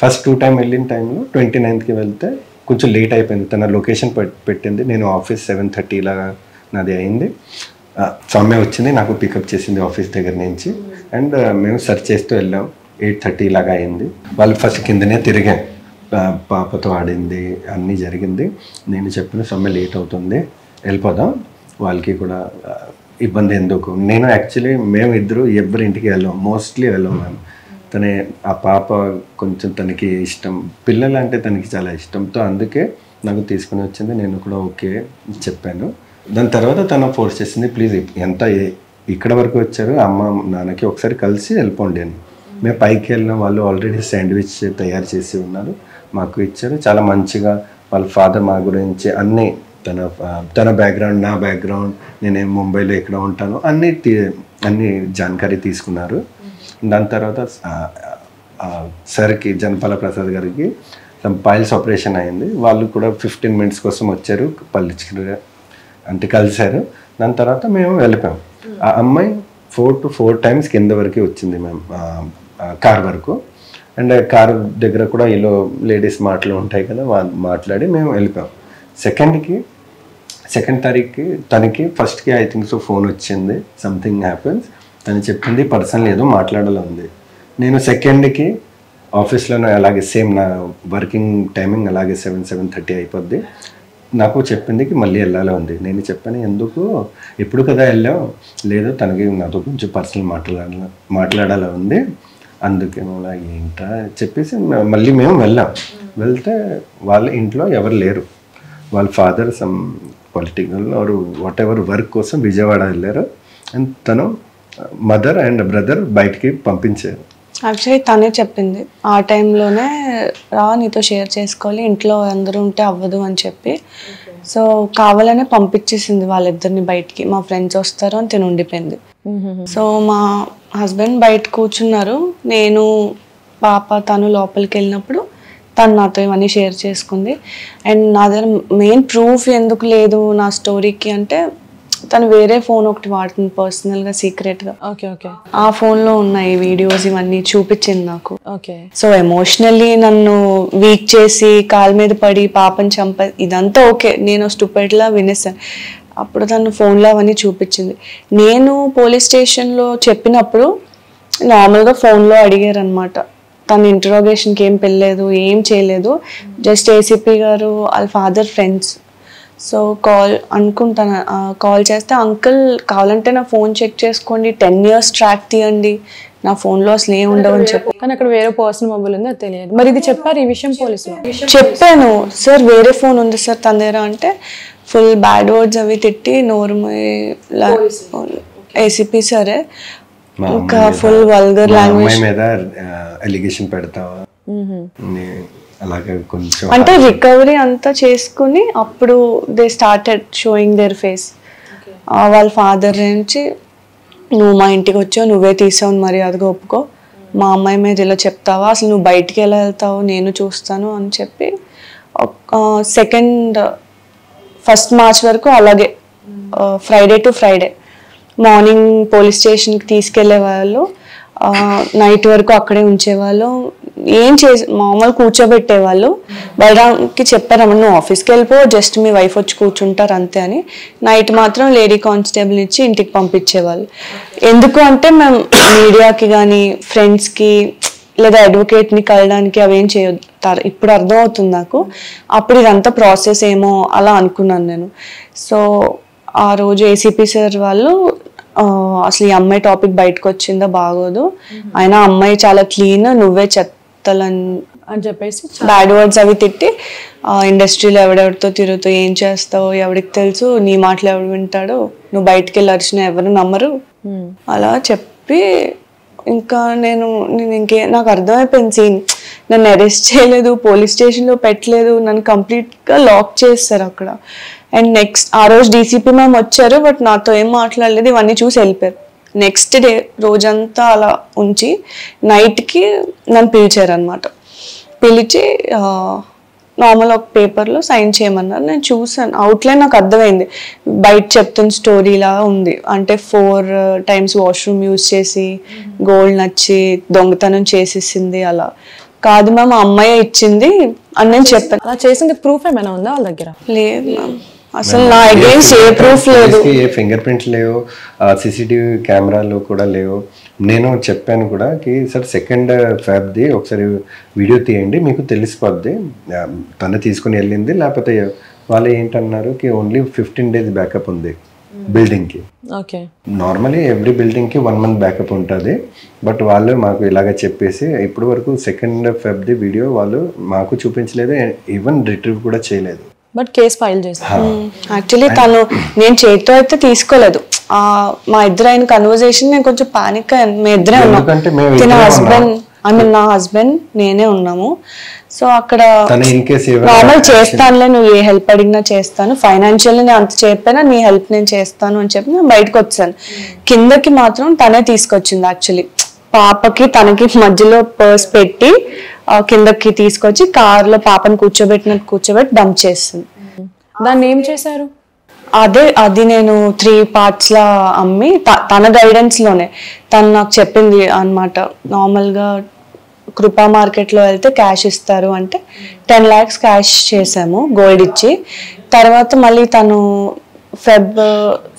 S4: ఫస్ట్ 2 time వెళ్ళిన టైంలో 29th వెళ్తే కొంచెం లేట్ అయిపోయింది. తన లొకేషన్ పెట్టింది, నేను ఆఫీస్ 7:30 ఇలాగా నాది అయింది. సౌమ్య వచ్చింది నాకు పికప్ చేసింది ఆఫీస్ దగ్గర నుంచి, అండ్ మేము సెర్చ్ చేస్తూ వెళ్ళాం. 8:30 ఇలాగా అయింది. వాళ్ళు ఫస్ట్ కిందనే తిరిగాం, పాపతో ఆడింది, అన్నీ జరిగింది. నేను చెప్పిన సౌమ్య లేట్ అవుతుంది వెళ్ళిపోదాం, వాళ్ళకి కూడా ఇబ్బంది ఎందుకు. నేను యాక్చువల్లీ మేము ఇద్దరు ఎవరి ఇంటికి మోస్ట్లీ వెళ్ళాం మేము. తనే ఆ పాప కొంచెం తనకి ఇష్టం, పిల్లలు అంటే తనకి చాలా ఇష్టంతో అందుకే నాకు తీసుకుని వచ్చింది. నేను కూడా ఓకే చెప్పాను. దాని తర్వాత తను ఫోర్స్ చేసింది, ప్లీజ్ ఇక్కడ వరకు వచ్చారు అమ్మ నాన్నకి ఒకసారి కలిసి వెళ్ళిపోండి అని. మేము పైకి వెళ్ళిన వాళ్ళు ఆల్రెడీ శాండ్విచ్ తయారు చేసి ఉన్నారు, మాకు ఇచ్చారు. చాలా మంచిగా వాళ్ళ ఫాదర్ మా గురించి అన్నీ, తన బ్యాక్గ్రౌండ్, నా బ్యాక్గ్రౌండ్, నేను ముంబైలో ఎక్కడ ఉంటాను అన్ని జాన్కారీ తీసుకున్నారు. దాని తర్వాత సార్కి, జనపాల ప్రసాద్ గారికి పైల్స్ ఆపరేషన్ అయింది. వాళ్ళు కూడా 15 minutes కోసం వచ్చారు, అంటే కలిశారు. దాని తర్వాత మేము వెళ్ళిపోయాం. ఆ అమ్మాయి 4 to 4 times కింద వరకు వచ్చింది మేము కార్ వరకు. అండ్ కార్ దగ్గర కూడా ఇలా లేడీస్ మాటలు ఉంటాయి కదా, మాట్లాడి మేము వెళ్ళిపోయాం. సెకండ్ తారీఖుకి తనకి ఫస్ట్కి ఐ థింక్ సో ఫోన్ వచ్చింది, సంథింగ్ హ్యాపెన్స్. తను చెప్పింది పర్సనల్ ఏదో మాట్లాడాలి ఉంది. నేను సెకండ్కి ఆఫీస్లోనే అలాగే సేమ్ నా వర్కింగ్ టైమింగ్ అలాగే 7-7:30 అయిపోద్ది. నాకు చెప్పిందికి మళ్ళీ వెళ్ళాలి ఉంది. నేను చెప్పాను, ఎందుకు ఎప్పుడు కదా వెళ్ళావు? లేదు, తనకి నాతో కొంచెం పర్సనల్ మాట్లాడాలి ఉంది, అందుకే అలా ఏంటా చెప్పేసి మళ్ళీ మేము వెళ్ళాం. వెళ్తే వాళ్ళ ఇంట్లో ఎవరు లేరు. వాళ్ళ father some political or whatever work కోసం విజయవాడ వెళ్ళారు. అండ్ తను మదర్ అండ్ బ్రదర్ బయటికి పంపించారు.
S3: యాక్చువల్లీ తనే చెప్పింది ఆ టైంలోనే, రా నీతో షేర్ చేసుకోవాలి, ఇంట్లో అందరూ ఉంటే అవ్వదు అని చెప్పి. సో కావాలనే పంపించేసింది వాళ్ళిద్దరిని బయటికి, మా ఫ్రెండ్స్ వస్తారు అని తిని ఉండిపోయింది. సో మా హస్బెండ్ బయట కూర్చున్నారు, నేను పాప తను లోపలికి వెళ్ళినప్పుడు తను నాతో ఇవన్నీ షేర్ చేసుకుంది. అండ్ నా దగ్గర మెయిన్ ప్రూఫ్ ఎందుకు లేదు నా స్టోరీకి అంటే, తను వేరే ఫోన్ ఒకటి వాడుతుంది పర్సనల్గా, సీక్రెట్గా.
S2: Okay okay.
S3: ఆ ఫోన్లో ఉన్నాయి వీడియోస్, ఇవన్నీ చూపించింది నాకు.
S2: ఓకే.
S3: సో ఎమోషనల్లీ నన్ను వీక్ చేసి కాలు మీద పడి పాపని చంప, ఇదంతా ఓకే, నేను స్టూపిడ్లా వినేసాను. అప్పుడు తను ఫోన్లో అవన్నీ చూపించింది. నేను పోలీస్ స్టేషన్లో చెప్పినప్పుడు నార్మల్గా ఫోన్లో అడిగారు అనమాట. తను ఇంటరోగేషన్కి ఏం పెళ్ళలేదు, ఏం చేయలేదు, జస్ట్ ఏసీపీ గారు వాళ్ళ ఫాదర్ ఫ్రెండ్స్. సో కాల్ చేస్తే, అంకుల్ కావాలంటే నా ఫోన్ చెక్ చేసుకోండి, 10 years ట్రాక్ తీయండి, నా ఫోన్లో అసలు ఏం ఉండవని చెప్పి.
S2: కానీ అక్కడ వేరే పర్సనల్ మొబైల్ ఉంది, అది తెలియదు. మరి ఇది చెప్పారు ఈ విషయం పోలీసులో?
S3: చెప్పాను, సార్ వేరే ఫోన్ ఉంది సార్ తన దగ్గర అంటే, ఫుల్ బ్యాడ్ వర్డ్స్ అవి తిట్టి నోరు ఏసీపీ సరే ఇంకా ఫుల్ వల్గర్ లాంగ్వేజ్
S4: మీద అలిగేషన్ పెడతావా అలాగే కొంచెం
S3: అంటే రికవరీ అంతా చేసుకుని అప్పుడు they started showing their face. వాళ్ళ ఫాదర్ నుంచి, నువ్వు మా ఇంటికి వచ్చావు, నువ్వే తీసావు, మర్యాదగా ఒప్పుకో, మా అమ్మాయి మీద ఇలా చెప్తావా, అసలు నువ్వు బయటికి ఎలా వెళ్తావు, నేను చూస్తాను అని చెప్పి 1st March వరకు అలాగే Friday to Friday morning police స్టేషన్కి తీసుకెళ్లే వాళ్ళు, నైట్ వరకు అక్కడే ఉంచేవాళ్ళు. ఏం మామూలు కూర్చోబెట్టేవాళ్ళు. బలరామ్కి చెప్పారమ్మ, నువ్వు ఆఫీస్కి వెళ్ళిపో, జస్ట్ మీ వైఫ్ వచ్చి కూర్చుంటారు అంతే అని. నైట్ మాత్రం లేడీ కానిస్టేబుల్ ఇచ్చి ఇంటికి పంపించేవాళ్ళు. ఎందుకు అంటే మేము మీడియాకి కానీ ఫ్రెండ్స్కి లేదా అడ్వకేట్ని కలడానికి అవేం చేయొద్దు. ఇప్పుడు అర్థమవుతుంది నాకు, అప్పుడు ఇదంతా ప్రాసెస్ ఏమో అలా అనుకున్నాను నేను. సో ఆ రోజు ఏసీపీ సార్ వాళ్ళు, అసలు ఈ అమ్మాయి టాపిక్ బయటకు వచ్చిందా బాగోదు, అయినా అమ్మాయి చాలా క్లీన్, నువ్వే చెత్తలని
S2: చెప్పేసి
S3: బ్యాడ్ వర్డ్స్ అవి తిట్టి, ఇండస్ట్రీలో ఎవడెవరితో తిరుగుతూ ఏం చేస్తావు ఎవరికి తెలుసు, నీ మాటలు ఎవడు వింటాడు, నువ్వు బయటికి వెళ్ళి అరిచినా ఎవరు నమ్మరు అలా చెప్పి, ఇంకా నేను నాకు అర్థమైపోయింది సీన్. నన్ను అరెస్ట్ చేయలేదు, పోలీస్ స్టేషన్లో పెట్టలేదు, నన్ను కంప్లీట్గా లాక్ చేస్తారు అక్కడ. అండ్ నెక్స్ట్ ఆ రోజు డీసీపీ మ్యామ్ వచ్చారు, బట్ నాతో ఏం మాట్లాడలేదు, ఇవన్నీ చూసి వెళ్ళిపోయారు. నెక్స్ట్ డే రోజంతా అలా ఉంచి నైట్కి నన్ను పిలిచారు అనమాట. పిలిచి నార్మల్ ఒక పేపర్లో సైన్ చేయమన్నారు. నేను చూసాను, అవుట్లైన్ నాకు అర్థమైంది, బయట చెప్తున్న స్టోరీలా ఉంది. అంటే 4 times వాష్రూమ్ యూజ్ చేసి గోల్డ్ నచ్చి దొంగతనం చేసేసింది. అలా కాదు మ్యామ్, అమ్మాయి ఇచ్చింది అని నేను చెప్పాను.
S2: అలా చేసింది ప్రూఫ్ ఏమైనా ఉందా వాళ్ళ దగ్గర?
S3: లేదు మ్యామ్, అసలు నా అగేన్స్ట్ ఏ ప్రూఫ్ లేదు,
S4: ఏ ఫింగర్ ప్రింట్స్ లేవు, సీసీటీవీ కెమెరాలు కూడా లేవు. నేను చెప్పాను కూడా కి సార్ 2nd Feb ఒకసారి వీడియో తీయండి, మీకు తెలిసిపోద్ది తను తీసుకుని వెళ్ళింది, లేకపోతే వాళ్ళు ఏంటన్నారు కి ఓన్లీ 15 days బ్యాకప్ ఉంది బిల్డింగ్కి.
S2: ఓకే,
S4: నార్మలీ ఎవ్రీ బిల్డింగ్కి 1 month బ్యాకప్ ఉంటుంది. బట్ వాళ్ళు మాకు ఇలాగ చెప్పేసి ఇప్పటి వరకు 2nd Feb వీడియో వాళ్ళు మాకు చూపించలేదు, ఈవెన్ రిట్రీవ్ కూడా చేయలేదు.
S2: బట్ కేసు ఫైల్ చేశారు.
S3: యాక్చువల్లీ తను నేను చేతితో అయితే తీసుకోలేదు. మా ఇద్దరు అయిన కన్వర్జేషన్ నేను కొంచెం పానిక్ అయ్యాను. మేము ఇద్దరే ఉన్నాం, హస్బెండ్ నా హస్బెండ్ నేనే ఉన్నాము. సో అక్కడ నార్మల్ చేస్తానులే, నువ్వు ఏ హెల్ప్ అడిగినా చేస్తాను, ఫైనాన్షియల్లీ నేను అంత చెప్పినా నీ హెల్ప్ నేను చేస్తాను అని చెప్పి నేను బయటకు వచ్చాను. కిందకి మాత్రం తనే తీసుకొచ్చింది. యాక్చువల్లీ పాపకి తనకి మధ్యలో పర్స్ పెట్టి కిందకి తీసుకొచ్చి కార్లో పాపని కూర్చోబెట్టి డంప్ చేస్తుంది.
S2: దాన్ని ఏం చేశారు?
S3: అది నేను 3 parts లా అమ్మి తన గైడెన్స్ లోనే తను నాకు చెప్పింది అన్నమాట. నార్మల్ గా కృపా మార్కెట్ లో వెళ్తే క్యాష్ ఇస్తారు అంటే 10 lakhs క్యాష్ చేసాము గోల్డ్ ఇచ్చి. తర్వాత మళ్ళీ తను Feb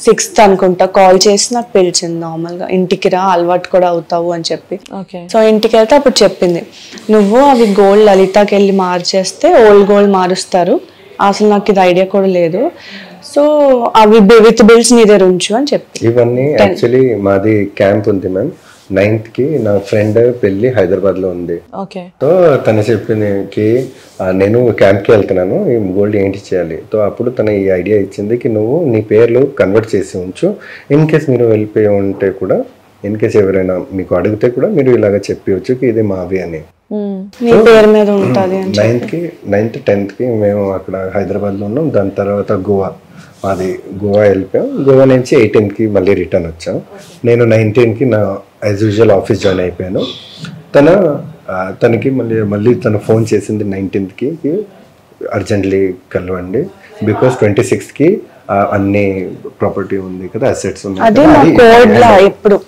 S3: 6th అనుకుంటా కాల్ చేసి నాకు పిలిచింది. నార్మల్ గా ఇంటికి రా, అలవాటు కూడా అవుతావు అని చెప్పి. సో ఇంటికి వెళ్తే అప్పుడు చెప్పింది, నువ్వు అవి గోల్డ్ లలితాకి వెళ్ళి మార్చేస్తే ఓల్డ్ గోల్డ్ మారుస్తారు, అసలు నాకు ఇది ఐడియా కూడా లేదు, సో అవి విత్ బిల్స్ నీ దగ్గర ఉంచు అని చెప్పి.
S4: ఇవన్నీ యాక్చువల్లీ మాది క్యాంప్ ఉంది మ్యామ్. 9th కి నా ఫ్రెండ్ పెళ్లి హైదరాబాద్ లో ఉంది. సో తను చెప్పింది నేను క్యాంప్ కి వెళ్తున్నాను, ఈ గోల్డ్ ఏంటి చేయాలి. సో అప్పుడు తన ఈ ఐడియా ఇచ్చింది నువ్వు నీ పేర్లు కన్వర్ట్ చేసి ఉంచు, ఇన్ కేస్ మీరు వెళ్ళిపోయి ఉంటే కూడా, ఇన్ కేస్ ఎవరైనా మీకు అడిగితే కూడా మీరు ఇలాగ చెప్పవచ్చు ఇది మావి అని. 9th 10th కి మేము అక్కడ హైదరాబాద్ లో ఉన్నాం. దాని తర్వాత గోవా వెళ్ళిపోయాం. గోవా నుంచి 18th కి మళ్ళీ రిటర్న్ వచ్చాం. నేను 19th కి నా యాజ్ యూజువల్ ఆఫీస్ జాయిన్ అయిపోయాను. తనకి మళ్ళీ తను ఫోన్ చేసింది 19th కి అర్జెంట్లీ కలవండి, బికాస్ 26th కి అన్ని ప్రాపర్టీ ఉంది కదా, అసెట్స్
S3: ఉన్నాయి. ఎప్పుడు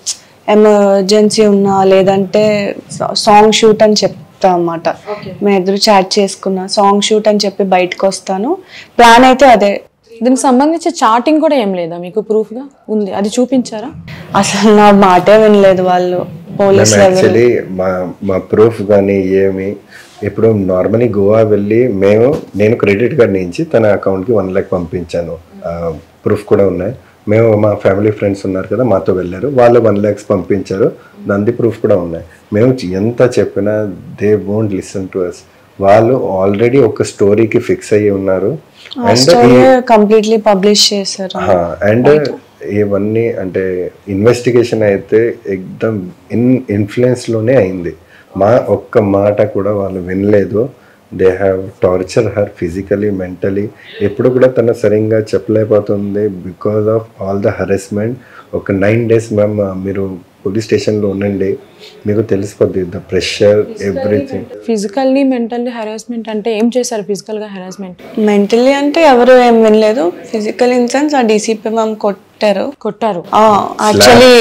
S3: ఎమర్జెన్సీ ఉన్నా లేదంటే సాంగ్ షూట్ అని చెప్తా అన్నమాట. మేము ఎదురు చాట్ చేసుకున్నా, సాంగ్ షూట్ అని చెప్పి బయటకు వస్తాను, ప్లాన్ అయితే అదే.
S2: దీనికి సంబంధించి చాటింగ్ కూడా ఏం లేదా మీకు ప్రూఫ్ గా ఉంది? అది చూపించారా?
S3: అసలు నా మాటే వినలేదు వాళ్ళు. పోలీస్
S4: యాక్చువల్లీ మా ప్రూఫ్ కానీ ఏమి, ఇప్పుడు నార్మలీ గోవా వెళ్ళి నేను క్రెడిట్ కార్డ్ నుంచి తన అకౌంట్కి 1 lakh పంపించాను. ప్రూఫ్ కూడా ఉన్నాయి. మేము మా ఫ్యామిలీ ఫ్రెండ్స్ ఉన్నారు కదా, మాతో వెళ్ళారు, వాళ్ళు 1 lakhs పంపించారు, దాని ప్రూఫ్ కూడా ఉన్నాయి. మేము ఎంత చెప్పినా they won't listen to us. వాళ్ళు ఆల్రెడీ ఒక స్టోరీకి ఫిక్స్ అయ్యి ఉన్నారు
S3: అండ్ కంప్లీట్లీ పబ్లిష్ చేశారు.
S4: అండ్ ఇవన్నీ అంటే ఇన్వెస్టిగేషన్ అయితే ఎక్దమ్ ఇన్ఫ్లుయెన్స్ లోనే అయింది. మా ఒక్క మాట కూడా వాళ్ళు వినలేదు. They have torture her physically, mentally. ఎప్పుడు కూడా తను సరిగ్గా చెప్పలేకపోతుంది because of all the harassment. ఒక 9 days మ్యామ్ మీరు పోలీస్ స్టేషన్లో ఉండండి, మీకు తెలిసిపోద్ది the pressure everything.
S2: Physically mentally harassment అంటే ఏం చేశారు? ఫిజికల్ గా హెరాస్మెంట్,
S3: మెంటల్లీ అంటే ఎవరు ఏం వినలేదు. ఫిజికల్ ఇన్ సెన్స్ ఆ డీసీపీ మ్యామ్ కొట్టారు. యాక్చువల్లీ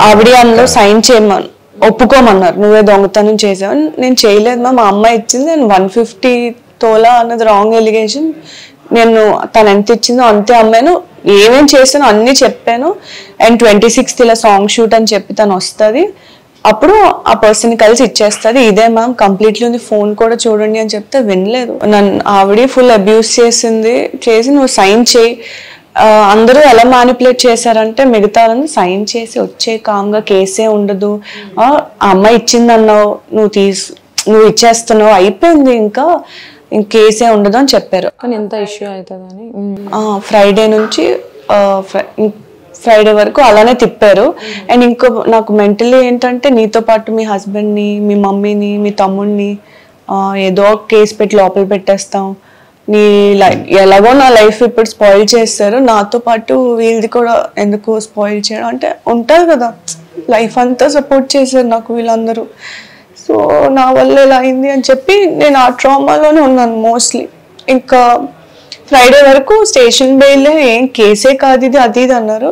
S3: ఆవిడ అందులో సైన్ చేయమని ఒప్పుకోమన్నారు, నువ్వే దొంగతనం చేసావు. నేను చేయలేదు మ్యామ్, మా అమ్మాయి ఇచ్చింది, నేను 150 తోలా అన్నది రాంగ్ ఎలిగేషన్. నేను తను ఎంత ఇచ్చిందో అంతే అమ్మాను, ఏమేం చేసానో అన్ని చెప్పాను. అండ్ 26th ఇలా సాంగ్ షూట్ అని చెప్పి తను వస్తుంది, అప్పుడు ఆ పర్సన్ కలిసి ఇచ్చేస్తుంది. ఇదే మ్యామ్ కంప్లీట్లీ ఉంది, ఫోన్ కూడా చూడండి అని చెప్తే వినలేదు. నన్ను ఆవిడ ఫుల్ అబ్యూస్ చేసి నువ్వు సైన్ చేయి. అందరూ ఎలా మ్యానిపులేట్ చేశారంటే మిగతా సైన్ చేసి వచ్చే కామ్గా కేసే ఉండదు, ఆ అమ్మాయి ఇచ్చిందన్నావు, నువ్వు ఇచ్చేస్తున్నావు, అయిపోయింది, ఇంకా కేసే ఉండదు అని చెప్పారు.
S2: కానీ ఎంత ఇష్యూ అవుతుందని
S3: ఫ్రైడే నుంచి ఫ్రైడే వరకు అలానే తిప్పారు. అండ్ ఇంకో నాకు మెంటలీ ఏంటంటే నీతో పాటు మీ హస్బెండ్ని, మీ మమ్మీని, మీ తమ్ముడిని ఏదో కేసు పెట్టి లోపల పెట్టేస్తాం, నీ ఎలాగో నా లైఫ్ ఇప్పుడు స్పాయిల్ చేస్తారు, నాతో పాటు వీళ్ళది కూడా ఎందుకు స్పాయిల్ చేయడం అంటే ఉంటుంది కదా, లైఫ్ అంతా సపోర్ట్ చేశారు నాకు వీళ్ళందరూ. సో నా వల్ల ఇలా అయింది అని చెప్పి నేను ఆ ట్రామాలోనే ఉన్నాను మోస్ట్లీ. ఇంకా ఫ్రైడే వరకు స్టేషన్ బెయిల్, ఏం కేసే కాదు ఇది అది ఇది అన్నారు.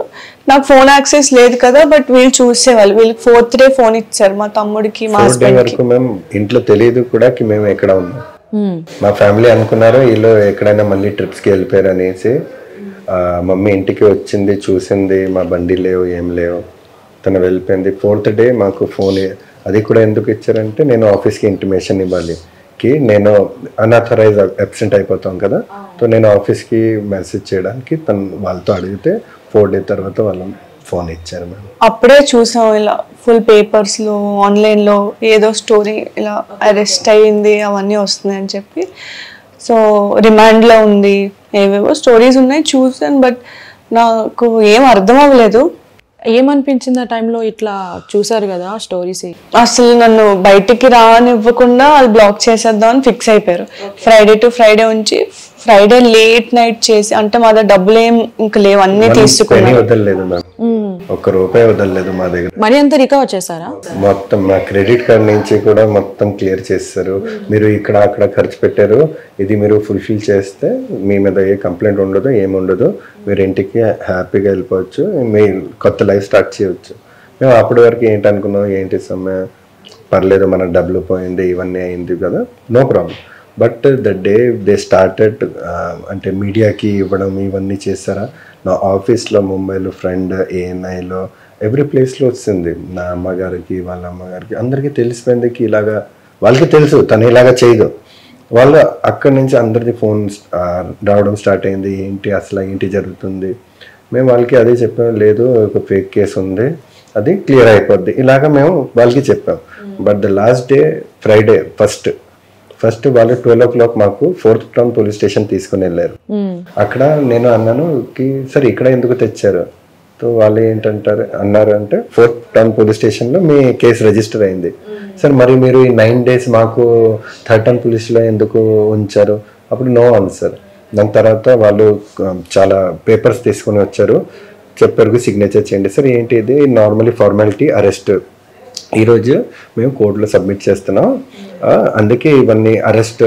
S3: నాకు ఫోన్ యాక్సెస్ లేదు కదా, బట్ వీళ్ళు చూసేవాళ్ళు. వీళ్ళకి 4th day ఫోన్ ఇచ్చారు మా తమ్ముడికి, మా హస్బెండ్కి.
S4: మేము ఇంట్లో తెలియదు కూడా మేము ఎక్కడ ఉన్నాం. మా ఫ్యామిలీ అనుకున్నారు వీళ్ళు ఎక్కడైనా మళ్ళీ ట్రిప్స్కి వెళ్ళిపోయారు అనేసి. మమ్మీ ఇంటికి వచ్చింది, చూసింది, మా బండి లేవు, ఏం లేవు, తను వెళ్ళిపోయింది. 4th day మాకు ఫోన్, అది కూడా ఎందుకు ఇచ్చారంటే నేను ఆఫీస్కి ఇంటిమేషన్ ఇవ్వాలి, నేను అన్ఆథరైజ్ అబ్సెంట్ అయిపోతాం కదా, సో నేను ఆఫీస్కి మెసేజ్ చేయడానికి వాళ్ళతో అడిగితే 4 days తర్వాత వాళ్ళు ఫోన్ ఇచ్చారు. మేము
S3: అప్పుడే చూసాం ఇలా ఫుల్ పేపర్స్లో ఆన్లైన్లో ఏదో స్టోరీ ఇలా అరెస్ట్ అయ్యింది అవన్నీ వస్తున్నాయని చెప్పి. సో రిమాండ్లో ఉంది, ఏవేవో స్టోరీస్ ఉన్నాయి చూసాను. బట్ నాకు ఏం అర్థం అవ్వలేదు.
S2: ఏమనిపించింది ఆ టైంలో ఇట్లా చూసారు కదా స్టోరీస్?
S3: అసలు నన్ను బయటికి రానివ్వకుండా అది బ్లాక్ చేసేద్దాం అని ఫిక్స్ అయిపోయారు. ఫ్రైడే టు ఫ్రైడే ఉంచి ఫ్రైడే లేట్ నైట్ చేసి, అంటే మా దగ్గర డబ్బులు ఏం ఇంకా లేవు, అన్ని తీసుకున్నాను.
S4: వదలలేదు మ్యామ్, ఒక్క రూపాయి వదలలేదు మా దగ్గర.
S2: మనీ అంతా రికవర్ చేశారా?
S4: మొత్తం మా క్రెడిట్ కార్డ్ నుంచి కూడా మొత్తం క్లియర్ చేస్తారు. మీరు ఇక్కడ అక్కడ ఖర్చు పెట్టారు, ఇది మీరు ఫుల్ఫిల్ చేస్తే మీ మీద ఏ కంప్లైంట్ ఉండదు, ఏముండదు, మీరు ఇంటికి హ్యాపీగా వెళ్ళిపోవచ్చు, మీ కొత్త లైఫ్ స్టార్ట్ చేయవచ్చు. మేము అప్పటి వరకు ఏంటనుకున్నాం, ఏంటి సమ్మె పర్లేదు మన డబ్బులు పోయింది ఇవన్నీ అయింది కదా, no problem. But the day they started అంటే మీడియాకి ఇవ్వడం ఇవన్నీ చేస్తారా, నా ఆఫీస్లో ముంబైలో ఫ్రెండ్ ఏఎన్ఐలో ఎవ్రీ ప్లేస్లో వచ్చింది. నా అమ్మగారికి వాళ్ళ అమ్మగారికి అందరికీ తెలిసిపోయింది ఇలాగా, వాళ్ళకి తెలుసు తను ఇలాగా చేయదు. వాళ్ళు అక్కడి నుంచి అందరిది ఫోన్ రావడం స్టార్ట్ అయింది, ఏంటి అసలు ఏంటి జరుగుతుంది. మేము వాళ్ళకి అదే చెప్పాం, లేదు ఒక ఫేక్ కేసు ఉంది, అది క్లియర్ అయిపోద్ది, ఇలాగ మేము వాళ్ళకి చెప్పాం. But the last day Friday first వాళ్ళు 12 o'clock మాకు 4th Town పోలీస్ స్టేషన్ తీసుకుని వెళ్ళారు. అక్కడ నేను అన్నాను సరే ఇక్కడ ఎందుకు తెచ్చారు, సో వాళ్ళు అన్నారు అంటే 4th Town పోలీస్ స్టేషన్లో మీ కేసు రిజిస్టర్ అయింది. సార్ మరి మీరు ఈ 9 days మాకు 3rd Town పోలీస్లో ఎందుకు ఉంచారు, అప్పుడు నో ఆన్సర్. దాని తర్వాత వాళ్ళు చాలా పేపర్స్ తీసుకుని వచ్చారు, చెప్పారు సిగ్నేచర్ చేయండి. సార్ ఏంటి ఇది, నార్మలీ ఫార్మాలిటీ, అరెస్ట్ ఈరోజు మేము కోర్టులో సబ్మిట్ చేస్తున్నాం, అందుకే ఇవన్నీ అరెస్ట్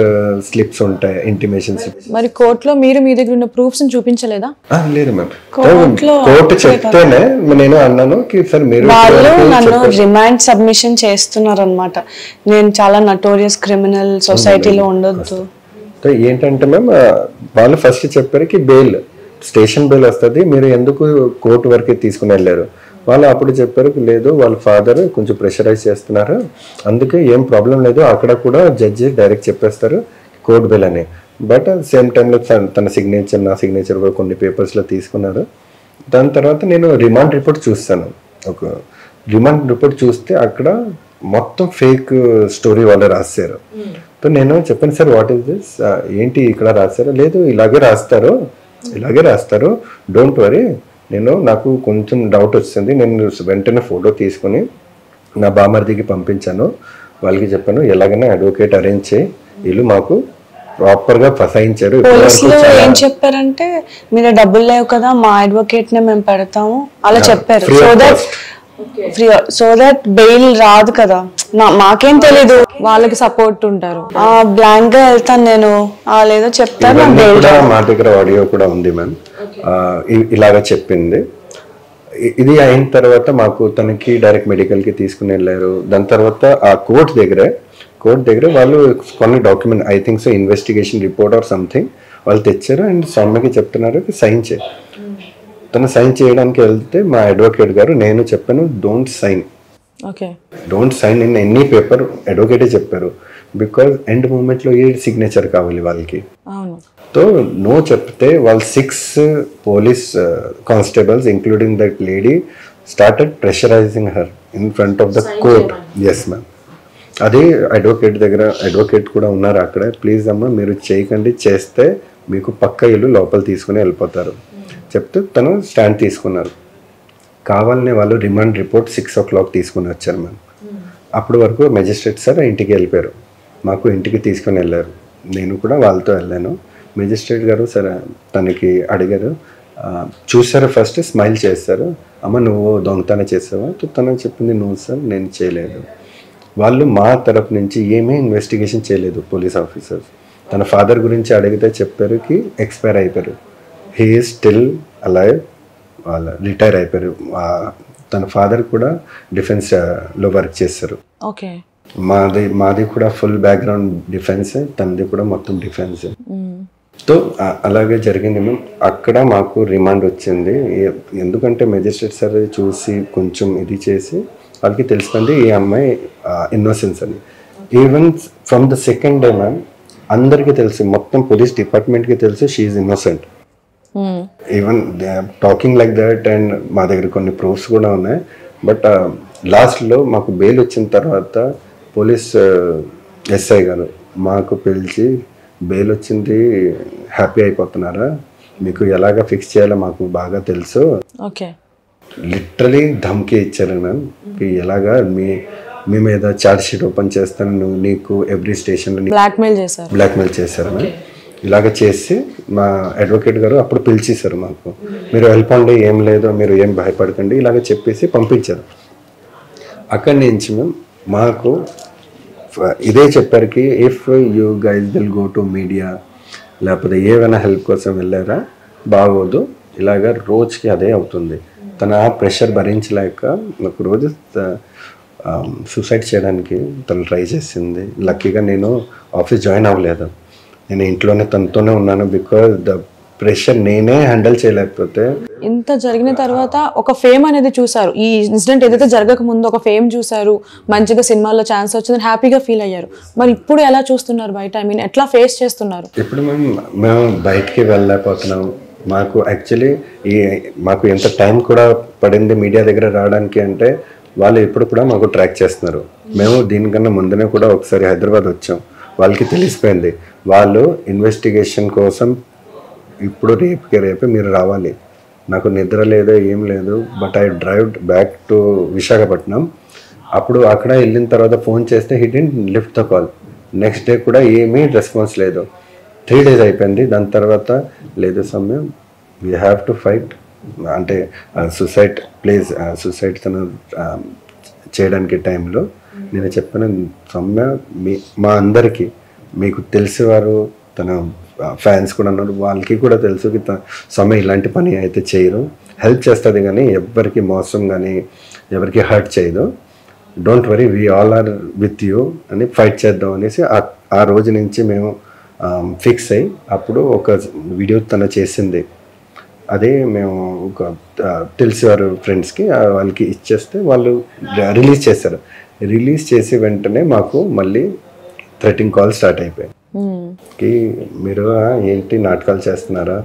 S4: స్లిప్స్ ఉంటాయి, ఇంటిమేషన్ స్లిప్స్.
S2: మరి కోర్టులో మీరు మీ దగ్గర ఉన్న ప్రూఫ్స్ చూపించలేదా?
S4: లేదు మ్యామ్, కోర్టు చెప్తేనే నేను అన్నాను సార్ మీరు
S3: వాళ్ళు నన్ను రిమాండ్ సబ్మిషన్ చేస్తున్నారు అనమాట. నేను చాలా నటోరియస్ క్రిమినల్, సొసైటీలో ఉండొద్దు.
S4: ఏంటంటే మ్యామ్ వాళ్ళు ఫస్ట్ చెప్పారు బెయిల్, స్టేషన్ బెయిల్ వస్తుంది, మీరు ఎందుకు కోర్టు వరకు తీసుకుని వెళ్ళారు. వాళ్ళు అప్పుడు చెప్పారు లేదు వాళ్ళ ఫాదర్ కొంచెం ప్రెషరైజ్ చేస్తున్నారు, అందుకే ఏం ప్రాబ్లం లేదు, అక్కడ కూడా జడ్జి డైరెక్ట్ చెప్పేస్తారు కోర్ట్ బెయిల్ అని. బట్ సేమ్ టైంలో తన సిగ్నేచర్ నా సిగ్నేచర్ కూడా కొన్ని పేపర్స్లో తీసుకున్నారు. దాని తర్వాత నేను రిమాండ్ రిపోర్ట్ చూస్తాను, ఒక రిమాండ్ రిపోర్ట్ చూస్తే అక్కడ మొత్తం ఫేక్ స్టోరీ వాళ్ళు రాశారు. సో నేను చెప్పాను సార్ వాట్ ఈస్ దిస్, ఏంటి ఇక్కడ రాశారు, లేదు ఇలాగే రాస్తారు, డోంట్ వరీ. నాకు కొంచెం డౌట్ వచ్చింది, నేను వెంటనే ఫోటో తీసుకుని నా బామర్దికి పంపించాను, వాళ్ళకి చెప్పాను ఎలాగైనా అడ్వకేట్ అరేంజ్ చేయి, వీళ్ళు మాకు ప్రాపర్ గా ఫసాయించారు.
S3: ఏం చెప్పారంటే మీరు డబ్బులు లేవు కదా మా అడ్వకేట్ నే మేము పెడతాము అలా చెప్పారు. సో దట్ బెయిల్ రాదు కదా, మాకేం తెలీదు,
S2: వాళ్ళకి సపోర్ట్ ఉంటారు.
S3: బ్లాంక్ గా వెళ్తాను నేను, లేదో చెప్తాను.
S4: మా దగ్గర ఆడియో కూడా ఉంది మ్యామ్, ఇలాగా చెప్పింది. ఇది అయిన తర్వాత మాకు తనకి డైరెక్ట్ మెడికల్ కి తీసుకుని వెళ్ళారు. దాని తర్వాత ఆ కోర్ట్ దగ్గర వాళ్ళు కొన్ని document I think so investigation report or something వాళ్ళు తెచ్చారు. అండ్ సమ్మకి చెప్తున్నారు సైన్ చేయి. తను సైన్ చేయడానికి వెళ్తే మా అడ్వకేట్ గారు నేను చెప్పాను don't sign in any paper, అడ్వకేటే చెప్పారు. బికాజ్ ఎండ్ మూమెంట్లో ఏ సిగ్నేచర్ కావాలి వాళ్ళకి. సో నో చెప్తే వాళ్ళు 6 police constables including that lady started pressurising her in front of the court. Yes ma'am, అదే అడ్వకేట్ కూడా ఉన్నారు అక్కడ. ప్లీజ్ అమ్మ మీరు చేయకండి, చేస్తే మీకు పక్క ఇల్లు లోపల తీసుకుని వెళ్ళిపోతారు చెప్తే తను స్టాండ్ తీసుకున్నారు. కావాలనే వాళ్ళు రిమాండ్ రిపోర్ట్ 6 o'clock తీసుకుని వచ్చారు మ్యామ్. అప్పటి వరకు మెజిస్ట్రేట్ సార్ ఇంటికి వెళ్ళిపోయారు, మాకు ఇంటికి తీసుకుని వెళ్ళారు. నేను కూడా వాళ్ళతో వెళ్ళాను. మెజిస్ట్రేట్ గారు సరే తనకి అడిగారు, చూసారు, ఫస్ట్ స్మైల్ చేస్తారు, అమ్మ నువ్వు దొంగతనం చేసావా? తను చెప్పింది నువ్వు సార్ నేను చేయలేదు. వాళ్ళు మా తరపు నుంచి ఏమీ ఇన్వెస్టిగేషన్ చేయలేదు పోలీస్ ఆఫీసర్స్. తన ఫాదర్ గురించి అడిగితే చెప్పారు ఎక్స్పైర్ అయిపోయారు, హీ ఈజ్ స్టిల్ అలైవ్, వాళ్ళ రిటైర్ అయిపోయారు. తన ఫాదర్ కూడా డిఫెన్స్లో వర్క్ చేస్తారు. మాది కూడా ఫుల్ బ్యాక్గ్రౌండ్ డిఫెన్స్, తనది కూడా మొత్తం డిఫెన్స్. సో అలాగే జరిగింది మ్యామ్. అక్కడ మాకు రిమాండ్ వచ్చింది, ఎందుకంటే మెజిస్ట్రేట్ సార్ చూసి కొంచెం ఇది చేసి వాళ్ళకి తెలిసిపోయింది ఈ అమ్మాయి ఇన్నోసెన్స్ అని. Even from the second day ma'am అందరికీ తెలుసు, మొత్తం పోలీస్ డిపార్ట్మెంట్కి తెలుసు she is innocent. Even they are talking like that. And మా దగ్గర కొన్ని ప్రూఫ్స్ కూడా ఉన్నాయి. బట్ లాస్ట్లో మాకు బెయిల్ వచ్చిన తర్వాత పోలీస్ ఎస్ఐ గారు మాకు పిలిచి బెయిల్ వచ్చింది, హ్యాపీ అయిపోతున్నారా, మీకు ఎలాగ ఫిక్స్ చేయాలో మాకు బాగా తెలుసు.
S2: ఓకే,
S4: లిటరలీ ధమ్కి ఇచ్చారు మ్యామ్. ఎలాగా మీ మీద ఛార్జ్ షీట్ ఓపెన్ చేస్తాను, నువ్వు నీకు ఎవ్రీ స్టేషన్లో బ్లాక్మెయిల్ చేశారు మ్యామ్. ఇలాగ చేసి మా అడ్వకేట్ గారు అప్పుడు పిలిచేశారు మాకు, మీరు వెళ్ళిపోండి, ఏం లేదు, మీరు ఏం భయపడకండి, ఇలాగ చెప్పేసి పంపించారు. అక్కడి నుంచి మేము మాకు ఇదే చెప్పారుకి, if you guys will go to media లేకపోతే ఏమైనా హెల్ప్ కోసం వెళ్ళారా బాగోదు, ఇలాగ రోజుకి అదే అవుతుంది. తన ప్రెషర్ భరించలేక ఒక రోజు సూసైడ్ చేయడానికి తను ట్రై చేసింది. లక్కీగా నేను ఆఫీస్ జాయిన్ అవ్వలేదు, నేను ఇంట్లోనే తనతోనే ఉన్నాను. బికాజ్ ద ప్రెషర్ నేనే హ్యాండిల్ చేయలేకపోతే.
S2: ఇంత జరిగిన తర్వాత ఒక ఫేమ్ అనేది చూసారు, ఈ ఇన్సిడెంట్ ఏదైతే జరగక ముందు ఒక ఫేమ్ చూసారు, మంచిగా సినిమాల్లో ఛాన్స్ వచ్చిందని హ్యాపీగా ఫీల్ అయ్యారు. మరి ఇప్పుడు ఎలా చూస్తున్నారు బయట, ఐ మీన్ ఎట్లా ఫేస్ చేస్తున్నారు?
S4: ఇప్పుడు మేము బయటికి వెళ్ళలేకపోతున్నాం. మాకు యాక్చువల్లీ మాకు ఎంత టైం కూడా పడింది మీడియా దగ్గర రావడానికి అంటే, వాళ్ళు ఇప్పుడు కూడా మాకు ట్రాక్ చేస్తున్నారు. మేము దీనికన్నా ముందునే కూడా ఒకసారి హైదరాబాద్ వచ్చాం, వాళ్ళకి తెలిసిపోయింది. వాళ్ళు ఇన్వెస్టిగేషన్ కోసం ఇప్పుడు రేపే మీరు రావాలి, నాకు నిద్ర లేదు ఏం లేదు, but I drive back to Visakhapatnam. అప్పుడు అక్కడ వెళ్ళిన తర్వాత ఫోన్ చేస్తే he didn't lift the call. Next day కూడా ఏమీ రెస్పాన్స్ లేదు. 3 days అయిపోయింది. దాని తర్వాత లేదు Soumya, we have to fight, అంటే సూసైడ్ తను చేయడానికి టైంలో నేను చెప్పాను, సౌమ్య మా అందరికీ మీకు తెలిసేవారు, తన ఫ్యాన్స్ కూడా ఉన్నారు, వాళ్ళకి కూడా తెలుసు సౌమ్య ఇలాంటి పని అయితే చేయరు, హెల్ప్ చేస్తుంది కానీ ఎవరికి మోసం కానీ ఎవరికి హర్ట్ చేయదు, don't worry we all are with you అని ఫైట్ చేద్దాం అనేసి ఆ రోజు నుంచి మేము ఫిక్స్ అయ్యి అప్పుడు ఒక వీడియో తను చేసింది, అదే మేము ఒక తెలిసేవారు ఫ్రెండ్స్కి వాళ్ళకి ఇచ్చేస్తే వాళ్ళు రిలీజ్ చేశారు. రిలీజ్ చేసి వెంటనే మాకు మళ్ళీ థ్రెటింగ్ కాల్ స్టార్ట్ అయిపోయాయి. మీరు ఏంటి నాటకాలు చేస్తున్నారా,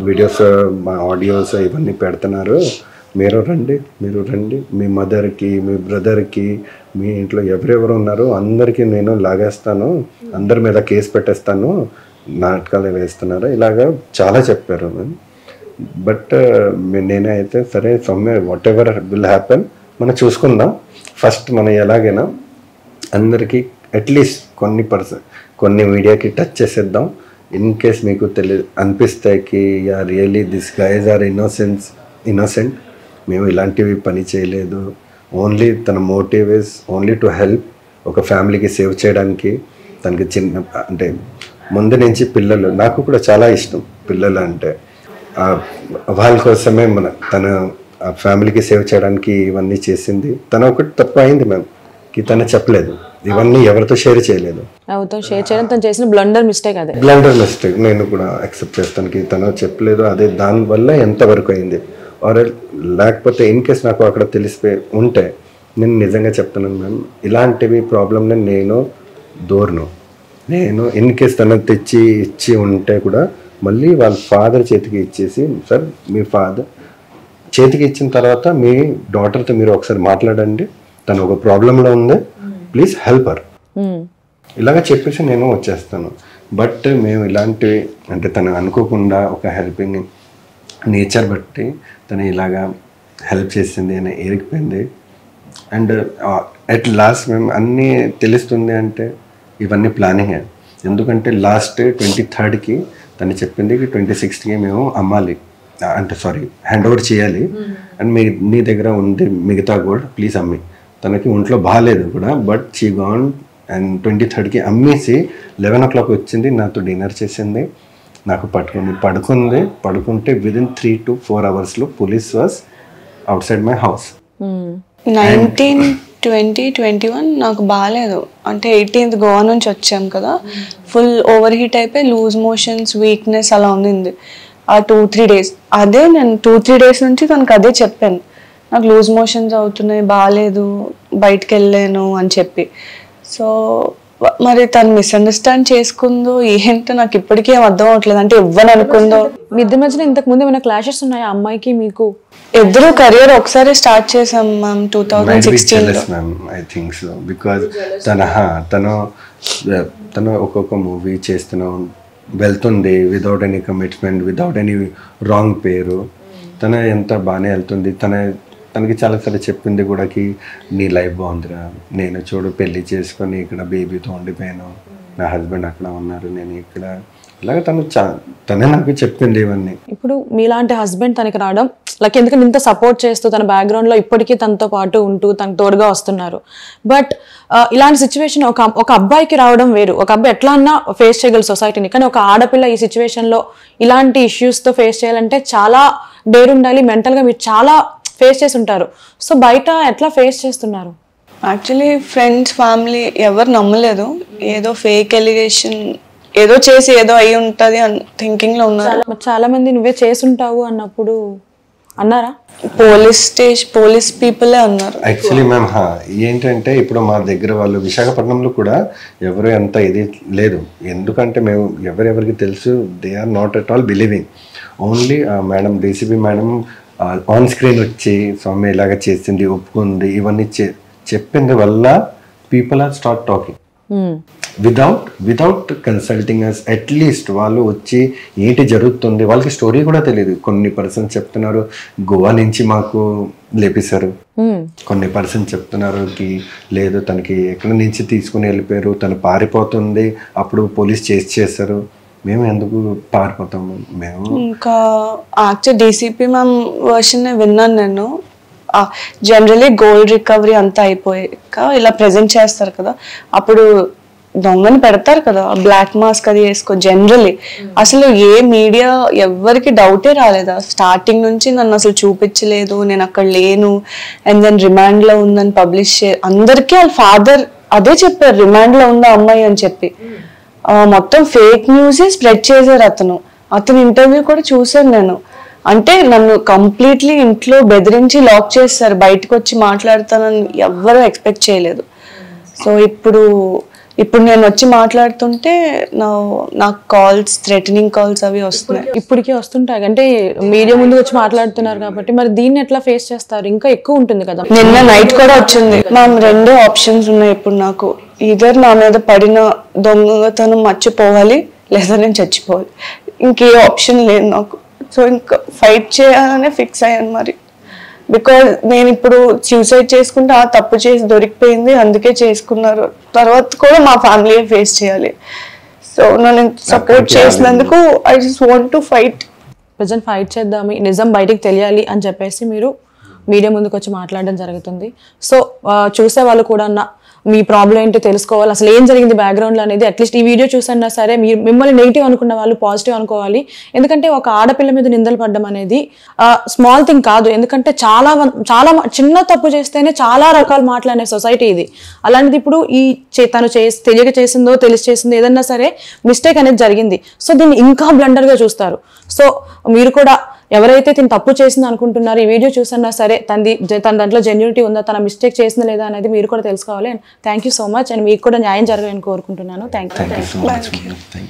S4: వీడియోస్ మా ఆడియోస్ ఇవన్నీ పెడుతున్నారు, మీరు రండి మీ మదర్కి మీ బ్రదర్కి మీ ఇంట్లో ఎవరెవరు ఉన్నారో అందరికీ నేను లాగేస్తాను, అందరి మీద కేసు పెట్టేస్తాను, నాటకాలు వేస్తున్నారా, ఇలాగా చాలా చెప్పారు మ్యామ్. బట్ నేనైతే సరే సమ్మే వాట్ ఎవర్ విల్ హ్యాపెన్ మనం చూసుకుందాం, ఫస్ట్ మనం ఎలాగైనా అందరికీ అట్లీస్ట్ కొన్ని మీడియాకి టచ్ చేసేద్దాం. ఇన్ కేస్ మీకు అనిపిస్తాయి yeah really this guys are innocent, మేము ఇలాంటివి పని చేయలేదు, ఓన్లీ తన motive is only to help, ఒక ఫ్యామిలీకి సేవ్ చేయడానికి. తనకి చిన్న అంటే ముందు నుంచి పిల్లలు, నాకు కూడా చాలా ఇష్టం పిల్లలు అంటే, వాళ్ళ కోసమే తన ఫ్యామిలీకి సేవ్ చేయడానికి ఇవన్నీ చేసింది. తన ఒకటి తప్పు అయింది మ్యామ్, తను చెప్పలేదు, ఇవన్నీ ఎవరితో షేర్ చేయలేదు,
S2: బ్లండర్ మిస్టేక్
S4: నేను కూడా యాక్సెప్ట్ చేస్తాను. తను చెప్పలేదు, అదే దానివల్ల ఎంతవరకు అయింది. ఆర్ లేకపోతే ఇన్ కేస్ నాకు అక్కడ తెలిసిపోయి ఉంటే నేను నిజంగా చెప్తున్నాను మ్యామ్, ఇలాంటివి ప్రాబ్లమ్ని నేను ఇన్ కేస్ తను తెచ్చి ఇచ్చి ఉంటే కూడా మళ్ళీ వాళ్ళ ఫాదర్ చేతికి ఇచ్చేసి, సార్ మీ ఫాదర్ చేతికి ఇచ్చిన తర్వాత మీ డాటర్తో మీరు ఒకసారి మాట్లాడండి, తను ఒక ప్రాబ్లంలో ఉంది, ప్లీజ్ హెల్ప్ హర్, ఇలాగ చెప్పేసి నేను వచ్చేస్తాను. బట్ మేము ఇలాంటివి అంటే తను అనుకోకుండా ఒక హెల్పింగ్ నేచర్ బట్టి తను ఇలాగా హెల్ప్ చేసింది అని ఎరిగిపోయింది. అండ్ అట్ లాస్ట్ మేము అన్నీ తెలుస్తుంది అంటే ఇవన్నీ ప్లానింగే. ఎందుకంటే లాస్ట్ 23rd తను చెప్పింది 26th మేము అమ్మాలి, అంటే హ్యాండ్ ఓవర్ చేయాలి, అండ్ నీ దగ్గర ఉంది మిగతా గోల్డ్ ప్లీజ్ అమ్మి. తనకి ఒంట్లో బాగాలేదు కూడా, but she gone and 23rd అమ్మేసి 11 o'clock వచ్చింది, నాతో డిన్నర్ చేసింది, నాకు పడుకుంటే within 3 to 4 hours police was out side my house.
S3: 19, 20, 21 నాకు బాగాలేదు, అంటే 18th గోవా నుంచి వచ్చాం కదా, ఫుల్ ఓవర్ హీట్ అయిపోయి లూజ్ మోషన్స్, వీక్నెస్ అలా ఉంది ఆ 2-3 days. అదే నేను 2-3 days నుంచి తనకు అదే చెప్పాను, నాకు లూజ్ మోషన్స్ అవుతున్నాయి, బాగాలేదు, బయటకు వెళ్ళాను అని చెప్పి. సో మరి తను మిస్అండర్స్టాండ్ చేసుకుందో ఏంటో నాకు ఇప్పటికీ ఏం అర్థం అవట్లేదు. అంటే ఇవ్వను అనుకుందో.
S2: మీ ఇద్దరి మధ్యన ఇంతకు ముందు ఏమైనా క్లాషెస్ ఉన్నాయా అమ్మాయికి మీకు?
S3: ఇద్దరు కెరియర్ ఒకసారి స్టార్ట్ చేసాం ma'am 2016
S4: ma'am. I think so because తను ఒక్కొక్క మూవీ వెళ్తుంది without any commitment, without any wrong పేరు. తన ఎంత బాగానే వెళ్తుంది. తనకి చాలాసార్లు చెప్పింది కూడా నీ లైఫ్ బాగుందిరా, నేను చూడు పెళ్లి చేసుకొని ఇక్కడ బేబీతో ఉండిపోయాను, నా హస్బెండ్ అక్కడ ఉన్నారు, నేను ఇక్కడ, అలాగే తనే నాకు చెప్పింది ఇవన్నీ.
S2: ఇప్పుడు మీలాంటి హస్బెండ్ తనకి రావడం లైక్ ఎందుకంటే ఇంత సపోర్ట్ చేస్తూ తన బ్యాక్గ్రౌండ్లో ఇప్పటికీ తనతో పాటు ఉంటూ తనకు తోడుగా వస్తున్నారు. బట్ ఇలాంటి సిచ్యువేషన్ ఒక అబ్బాయికి రావడం వేరు. ఒక అబ్బాయి ఎట్లా అన్నా ఫేస్ చేయగలరు సొసైటీని, కానీ ఒక ఆడపిల్ల ఈ సిచ్యువేషన్లో ఇలాంటి ఇష్యూస్తో ఫేస్ చేయాలంటే చాలా డేర్ ఉండాలి. మెంటల్గా మీరు చాలా ఫేస్ చేసి ఉంటారు. సో బయట ఎట్లా ఫేస్ చేస్తున్నారు?
S3: యాక్చువల్లీ ఫ్రెండ్స్ ఫ్యామిలీ ఎవరు నమ్మలేదు. ఏదో ఫేక్ ఎలిగేషన్ ఏదో చేసి ఏదో అయి ఉంటుంది అని థింకింగ్ లో ఉన్నారు.
S2: చాలా మంది నువ్వే చేసుంటావు అన్నప్పుడు అన్నారా?
S3: పోలీస్ పీపులే అన్నారు.
S4: యాక్చువల్లీ మ్యామ్ ఏంటంటే ఇప్పుడు మా దగ్గర వాళ్ళు విశాఖపట్నంలో కూడా ఎవరు ఎంత ఇది లేదు. ఎందుకంటే మేము ఎవరెవరికి తెలుసు they are not at all believing. Only madam DCP madam on screen వచ్చి సౌమ్య ఇలాగ చేసింది, ఒప్పుకుంది, ఇవన్నీ చెప్పింది వల్ల people are start talking without consulting us. At least వాళ్ళు వచ్చి ఏంటి జరుగుతుంది వాళ్ళకి స్టోరీ కూడా తెలియదు. కొన్ని పర్సన్ చెప్తున్నారు గోవా నుంచి మాకు లేపేశారు, కొన్ని పర్సన్ చెప్తున్నారు లేదు తనకి ఎక్కడి నుంచి తీసుకుని వెళ్ళిపోయారు, తను పారిపోతుంది, అప్పుడు పోలీస్ చేశారు. మేము ఎందుకు పారిపోతాము? మేము
S3: ఇంకా యాక్చువల్ డీసీపీ మ్యామ్ వర్షన్ విన్నాను నేను. జనరలీ గోల్డ్ రికవరీ అంతా అయిపోయాక ఇలా ప్రెజెంట్ చేస్తారు కదా, అప్పుడు దొంగని పెడతారు కదా, బ్లాక్ మాస్క్ అది వేసుకో. జనరలీ అసలు ఏ మీడియా ఎవరికి డౌటే రాలేదా? స్టార్టింగ్ నుంచి నన్ను అసలు చూపించలేదు, నేను అక్కడ లేను, అండ్ దెన్ రిమాండ్ లో ఉందని పబ్లిష్ అందరికీ వాళ్ళ ఫాదర్ అదే చెప్పారు, రిమాండ్ లో ఉందా అమ్మాయి అని చెప్పి. మొత్తం ఫేక్ న్యూస్ స్ప్రెడ్ చేశారు. అతను ఇంటర్వ్యూ కూడా చూసాను నేను. అంటే నన్ను కంప్లీట్లీ ఇంట్లో బెదిరించి లాక్ చేస్తారు, బయటకు వచ్చి మాట్లాడతానని ఎవ్వరూ ఎక్స్పెక్ట్ చేయలేదు. సో ఇప్పుడు నేను వచ్చి మాట్లాడుతుంటే నాకు కాల్స్, థ్రెటనింగ్ కాల్స్ అవి వస్తున్నాయి.
S2: ఇప్పటికీ వస్తుంటాయి. అంటే మీడియా ముందు వచ్చి మాట్లాడుతున్నారు కాబట్టి మరి దీన్ని ఎట్లా ఫేస్ చేస్తారు? ఇంకా ఎక్కువ ఉంటుంది కదా.
S3: నిన్న నైట్ కూడా వచ్చింది మ్యామ్. 2 ఆప్షన్స్ ఉన్నాయి ఇప్పుడు నాకు. ఇద్దరు నా మీద పడిన దొంగతనం మర్చిపోవాలి, లేదా నేను చచ్చిపోవాలి. ఇంకే ఆప్షన్ లేదు నాకు. సో ఇంకా ఫైట్ చేయాలనే ఫిక్స్ అయ్యాను మరి. బికాజ్ నేను ఇప్పుడు సూసైడ్ చేసుకుంటే తప్పు చేసి దొరికిపోయింది, అందుకే చేసుకున్నారు, తర్వాత కూడా మా ఫ్యామిలీ ఫేస్ చేయాలి. సో నన్ను సపోర్ట్ చేసినందుకు I just want to fight.
S2: Present fight చేద్దాము, నిజం బయటికి తెలియాలి అని చెప్పేసి మీరు మీడియా ముందుకు వచ్చి మాట్లాడడం జరుగుతుంది. సో చూసే వాళ్ళు కూడా మీ ప్రాబ్లం ఏంటో తెలుసుకోవాలి, అసలు ఏం జరిగింది బ్యాక్గ్రౌండ్లో అనేది. అట్లీస్ట్ ఈ వీడియో చూసన్నా సరే మిమ్మల్ని నెగిటివ్ అనుకున్న వాళ్ళు పాజిటివ్ అనుకోవాలి. ఎందుకంటే ఒక ఆడపిల్ల మీద నిందలు పడడం అనేది స్మాల్ థింగ్ కాదు. ఎందుకంటే చాలా చిన్న తప్పు చేస్తేనే చాలా రకాల మాట్లాడే సొసైటీ ఇది. అలాంటిది ఇప్పుడు తను తెలియక చేసిందో తెలిసి చేసిందో ఏదన్నా సరే మిస్టేక్ అనేది జరిగింది. సో దీన్ని ఇంకా బ్లండర్గా చూస్తారు. సో మీరు కూడా ఎవరైతే తను తప్పు చేసింది అనుకుంటున్నారో ఈ వీడియో చూసన్నా సరే తన దాంట్లో జెన్యూనిటీ ఉందా, తన మిస్టేక్ చేసిందా లేదా అనేది మీరు కూడా తెలుసుకోవాలి. And thank you so much. And మీకు కూడా న్యాయం జరగాలని కోరుకుంటున్నాను. Thank you.